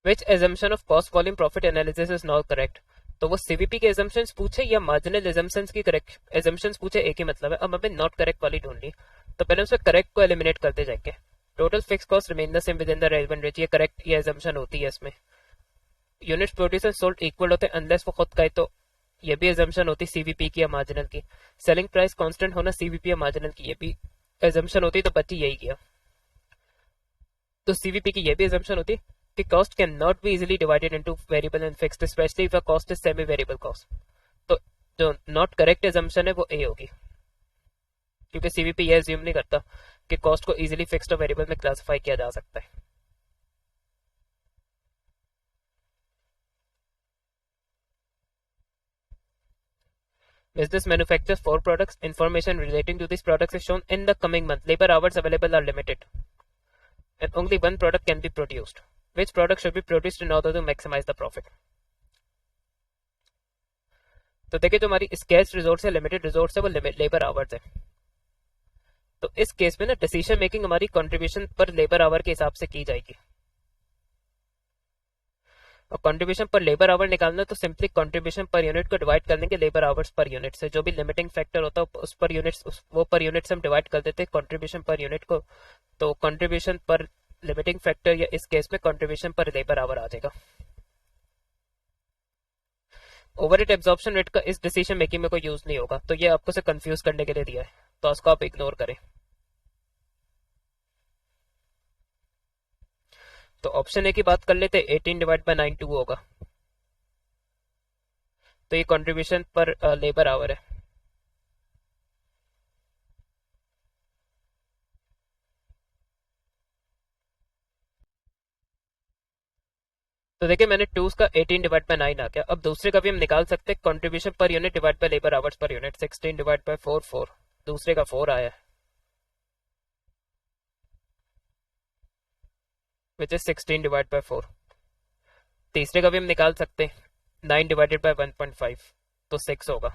Which assumption of cost volume profit analysis is not correct. तो वो सीवीपी के एजम्पशंस पूछे या मार्जिनल एजम्पशंस की करेक्ट एजम्पशंस पूछे, एक ही मतलब है। अब हमें नॉट करेक्ट वाली ढूंढनी, तो पहले उसमें करेक्ट को एलिमिनेट करते जाएंगे. Total fix cost remain the same with in the relevant range. ये करेक्ट ये अजम्पशन होती है इसमें. Units produce and sold equal होते हैं अनलेस वो खुद का है, तो ये भी अजम्पशन होती है सीवीपी की या मार्जिनल की. सेलिंग प्राइस कांस्टेंट होना सीवीपी या मार्जिनल की, ये भी अजम्पशन होती है, तो बच्ची यही किया. तो सीवीपी की ये भी अजम्पशन होती है कि cost can not be easily divided into variable and fixed, specially if a cost is semi variable cost. तो जो नॉट करेक्ट अजम्पशन है वो ए होगी, क्योंकि सीवीपी ये अज्यूम नहीं करता कि कॉस्ट को इजीली फिक्स्ड और वेरिएबल में क्लासिफाई किया जा सकता है. Business manufactures 4 products. Information relating to these products is shown in the coming month. Labor hours available are limited, and only one product can be produced. Which product should be produced in order to maximize the profit? तो देखिए, जो हमारी scarce resource है, limited resource है, वो labour hours है. तो इस केस में ना डिसीजन मेकिंग हमारी कंट्रीब्यूशन पर लेबर आवर के हिसाब से की जाएगी. और कंट्रीब्यूशन पर लेबर आवर निकालना तो सिंपली कंट्रीब्यूशन पर यूनिट को डिवाइड कर देंगे लेबर आवर्स पर यूनिट से. जो भी लिमिटिंग फैक्टर होता है उस पर यूनिट्स वो पर यूनिट से हम डिवाइड कर देते हैं कंट्रीब्यूशन पर यूनिट को. तो कंट्रीब्यूशन पर लिमिटिंग फैक्टर या इस केस में कंट्रीब्यूशन पर लेबर आवर आ जाएगा. ओवरहेड एब्जॉर्प्शन रेट का इस डिसीजन मेकिंग में कोई यूज नहीं होगा, तो ये आपको से कंफ्यूज करने के लिए दिया है, तो उसको आप इग्नोर करें. तो ऑप्शन ए की बात कर लेते, 18 डिवाइड बाय 9 2 होगा. तो ये कंट्रीब्यूशन पर लेबर आवर है. तो देखिए, मैंने 2 का 18 डिवाइड बाय 9 आ गया. अब दूसरे का भी हम निकाल सकते हैं, contribution per unit divide by labour hours per unit. 16 divide by 4 4, दूसरे का 4 आया है, विच इज 16 डिवाइड बाय 4. तीसरे का भी हम निकाल सकते हैं, 9 डिवाइडेड बाय 1.5, तो 6 होगा.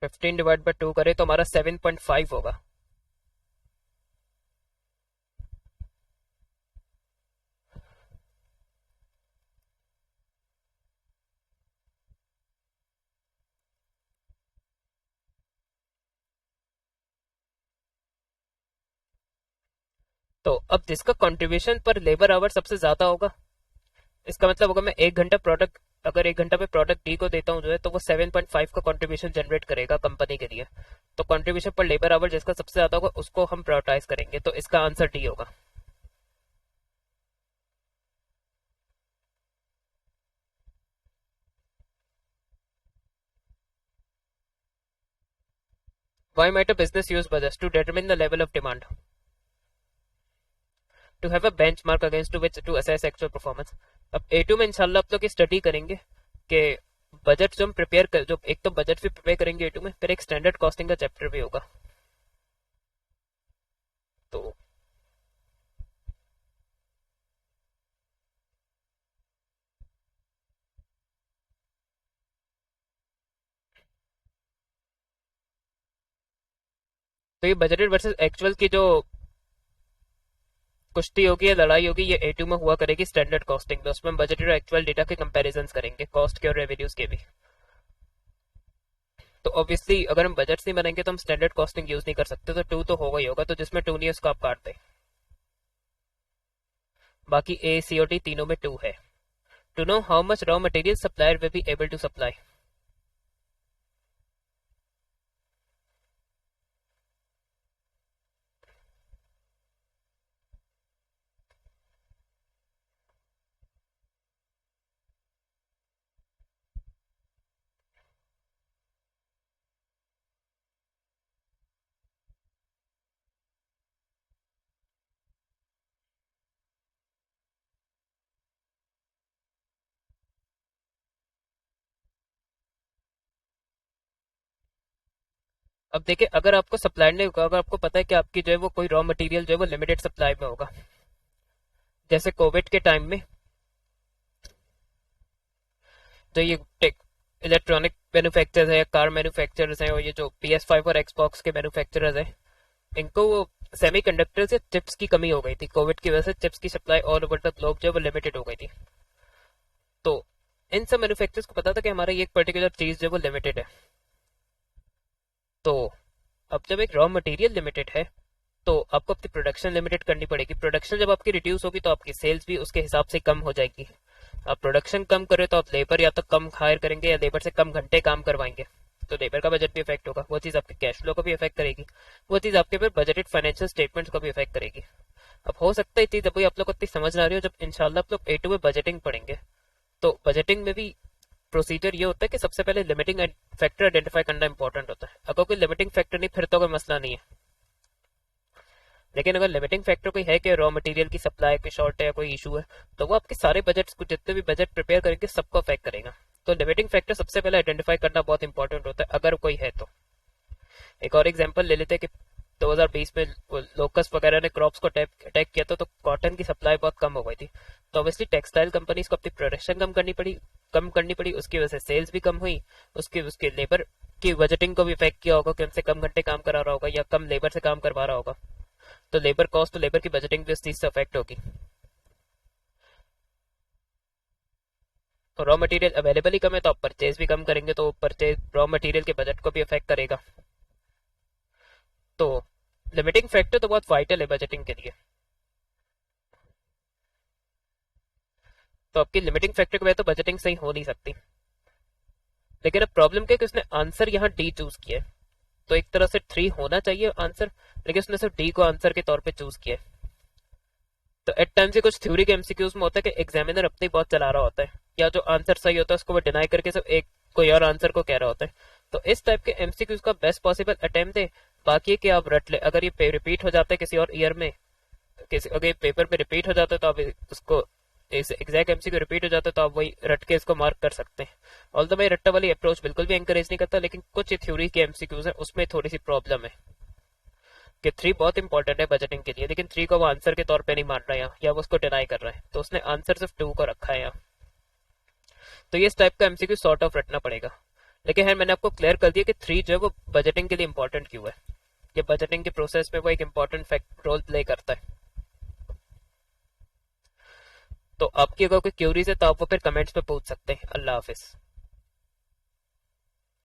15 डिवाइड बाय 2 करें तो हमारा 7.5 होगा. तो अब जिसका कंट्रीब्यूशन पर लेबर आवर सबसे ज्यादा होगा, इसका मतलब होगा मैं 1 घंटा प्रोडक्ट, अगर 1 घंटा पे प्रोडक्ट डी को देता हूँ जो है, तो वो 7.5 का कंट्रीब्यूशन जनरेट करेगा कंपनी के लिए. तो कंट्रीब्यूशन पर लेबर आवर जिसका सबसे ज्यादा होगा उसको हम प्रायोरिटाइज करेंगे, तो इसका आंसर डी होगा. Why might a business use budgets to determine the level of demand? To have a benchmark against to which to assess actual performance. अब A2 में इंशाल्लाह आप लोग की स्टडी करेंगे कि बजट जो हम प्रिपेयर कर, जो एक तो बजट भी प्रिपेयर करेंगे A2 में, फिर एक स्टैंडर्ड कॉस्टिंग का चैप्टर भी होगा. तो ये बजटेड वर्सेस एक्चुअल की जो कुश्ती होगी या लड़ाई होगी, ये A2 में हुआ करेगी स्टैंडर्ड कॉस्टिंग में. उसमें हम बजटेड और एक्चुअल डेटा के कंपैरिजन करेंगे, कॉस्ट के और रेवेन्यूज के भी. तो ऑब्वियसली अगर हम बजट नहीं बनाएंगे तो हम स्टैंडर्ड कॉस्टिंग यूज नहीं कर सकते, तो 2 तो होगा ही होगा. तो जिसमें 2 नहीं है उसको आप काट दें. बाकी A C और D तीनों में 2 है. To know how much raw material supplier will be able to supply. अब देखिए, अगर आपको सप्लायर ने, अगर आपको पता है कि आपकी जो है वो कोई रॉ मटेरियल जो है वो लिमिटेड सप्लाई में होगा, जैसे कोविड के टाइम में जो ये इलेक्ट्रॉनिक मैन्युफैक्चरर्स है, कार मैन्युफैक्चरर्स हैं, और ये जो PS5 और एक्सबॉक्स के मैन्युफैक्चरर्स हैं, इनको वो सेमीकंडक्टर से चिप्स की कमी हो गई थी. कोविड की वजह से चिप्स की supply all over the globe जो है वो लिमिटेड हो गई थी. तो इन सब मैन्युफैक्चरर्स को पता था कि हमारा ये एक पर्टिकुलर चीज जो वो लिमिटेड है। तो अब जब एक रॉ मटेरियल लिमिटेड है तो आपको अपनी प्रोडक्शन लिमिटेड करनी पड़ेगी। प्रोडक्शन जब आपकी रिड्यूस होगी तो आपकी सेल्स भी उसके हिसाब से कम हो जाएगी। आप प्रोडक्शन कम करें तो आप लेबर या तो कम हायर करेंगे या लेबर से कम घंटे काम करवाएंगे, तो लेबर का बजट भी इफेक्ट होगा। वो चीज आपके कैश फ्लो को भी इफेक्ट करेगी, वो चीज आपके फिर बजटेड फाइनेंशियल स्टेटमेंट्स को भी इफेक्ट करेगी। अब हो सकता है ये चीज अभी आप लोग को इतनी समझ ना आ रही हो, जब इंशाल्लाह आप लोग A2 में बजटिंग पढ़ेंगे तो बजटिंग में भी प्रोसीजर ये होता है कि सबसे पहले लिमिटिंग फैक्टर आइडेंटिफाई करना इंपॉर्टेंट होता है। अगर कोई लिमिटिंग फैक्टर नहीं फिर तो कोई मसला नहीं है, लेकिन अगर लिमिटिंग फैक्टर कोई है कि रॉ मटेरियल की सप्लाई की शॉर्ट है या कोई इशू है तो वो आपके सारे बजट्स को, जितने भी बजट प्रिपेयर करेंगे, सबको अफेक्ट करेगा। तो लिमिटिंग फैक्टर सबसे पहले आइडेंटिफाई करना बहुत इंपॉर्टेंट होता है अगर कोई है तो। एक और एग्जांपल ले लेते हैं कि 2020 में लोकस वगैरह ने क्रॉप्स को अटैक किया था तो कॉटन की सप्लाई बहुत कम हो गई थी। तो ऑब्वियसली टेक्सटाइल कंपनीज को अपनी प्रोडक्शन कम करनी पड़ी, उसकी वजह से सेल्स भी कम हुई, उसके लेबर की बजटिंग को भी इफेक्ट किया होगा कि उनसे कम घंटे काम करा रहा होगा या कम लेबर से काम करवा रहा होगा। तो लेबर कॉस्ट तो लेबर की बजटिंग भी उस चीज से अफेक्ट होगी। रॉ मटेरियल अवेलेबल ही कम है तो आप परचेज भी कम करेंगे तो परचेज रॉ मटेरियल के बजट को भी अफेक्ट करेगा। तो लिमिटिंग फैक्टर तो बहुत वाइटल है बजटिंग के लिए। तो आपकी लिमिटिंग फैक्टर के वजह तो बजटिंग सही हो नहीं सकती। लेकिन अब प्रॉब्लम क्या है कि उसने आंसर यहाँ डी चूज किया है, तो एक तरह से 3 होना चाहिए आंसर, लेकिन उसने सिर्फ डी को आंसर के तौर पे चूज किया है। तो एट टाइम से कुछ थ्योरी के एमसीक्यूज में होता है कि एग्जामिनर अपनी बहुत चला रहा होता है, या जो आंसर सही होता है उसको वो डिनाई करके सिर्फ एक कोई और आंसर को कह रहा होता है। तो इस टाइप के एमसीक्यूज का बेस्ट पॉसिबल अटेम्प्ट दे। बाकी कि आप रट ले, अगर ये रिपीट हो जाता है किसी और ईयर में, किसी अगर पेपर में रिपीट हो जाता है तो आप उसको एग्जैक्ट एमसीक्यू रिपीट हो जाता है तो आप वही रट के इसको मार्क कर सकते हैं। ऑल्दो मैं रट्टा वाली अप्रोच बिल्कुल भी एंकरेज नहीं करता, लेकिन कुछ थ्योरी के एमसीक्यूज है उसमें थोड़ी सी प्रॉब्लम है कि 3 बहुत इंपॉर्टेंट है बजटिंग के लिए, लेकिन 3 को वो आंसर के तौर पे नहीं मान रहा है या वो उसको डिनाई कर रहा है, तो उसने आंसर सिर्फ 2 को रखा है यहाँ। तो ये इस टाइप का एमसीक्यू सॉर्ट ऑफ रटना पड़ेगा। लेकिन है मैंने आपको क्लियर कर दिया कि 3 जो है वो बजटिंग के लिए इंपॉर्टेंट क्यों है। ये बजटिंग के प्रोसेस में वो एक इंपॉर्टेंट फैक्ट रोल प्ले करता है। तो आपकी अगर कोई क्यूरीज है तो आप वो फिर कमेंट्स पे पूछ सकते हैं। अल्लाह हाफिज।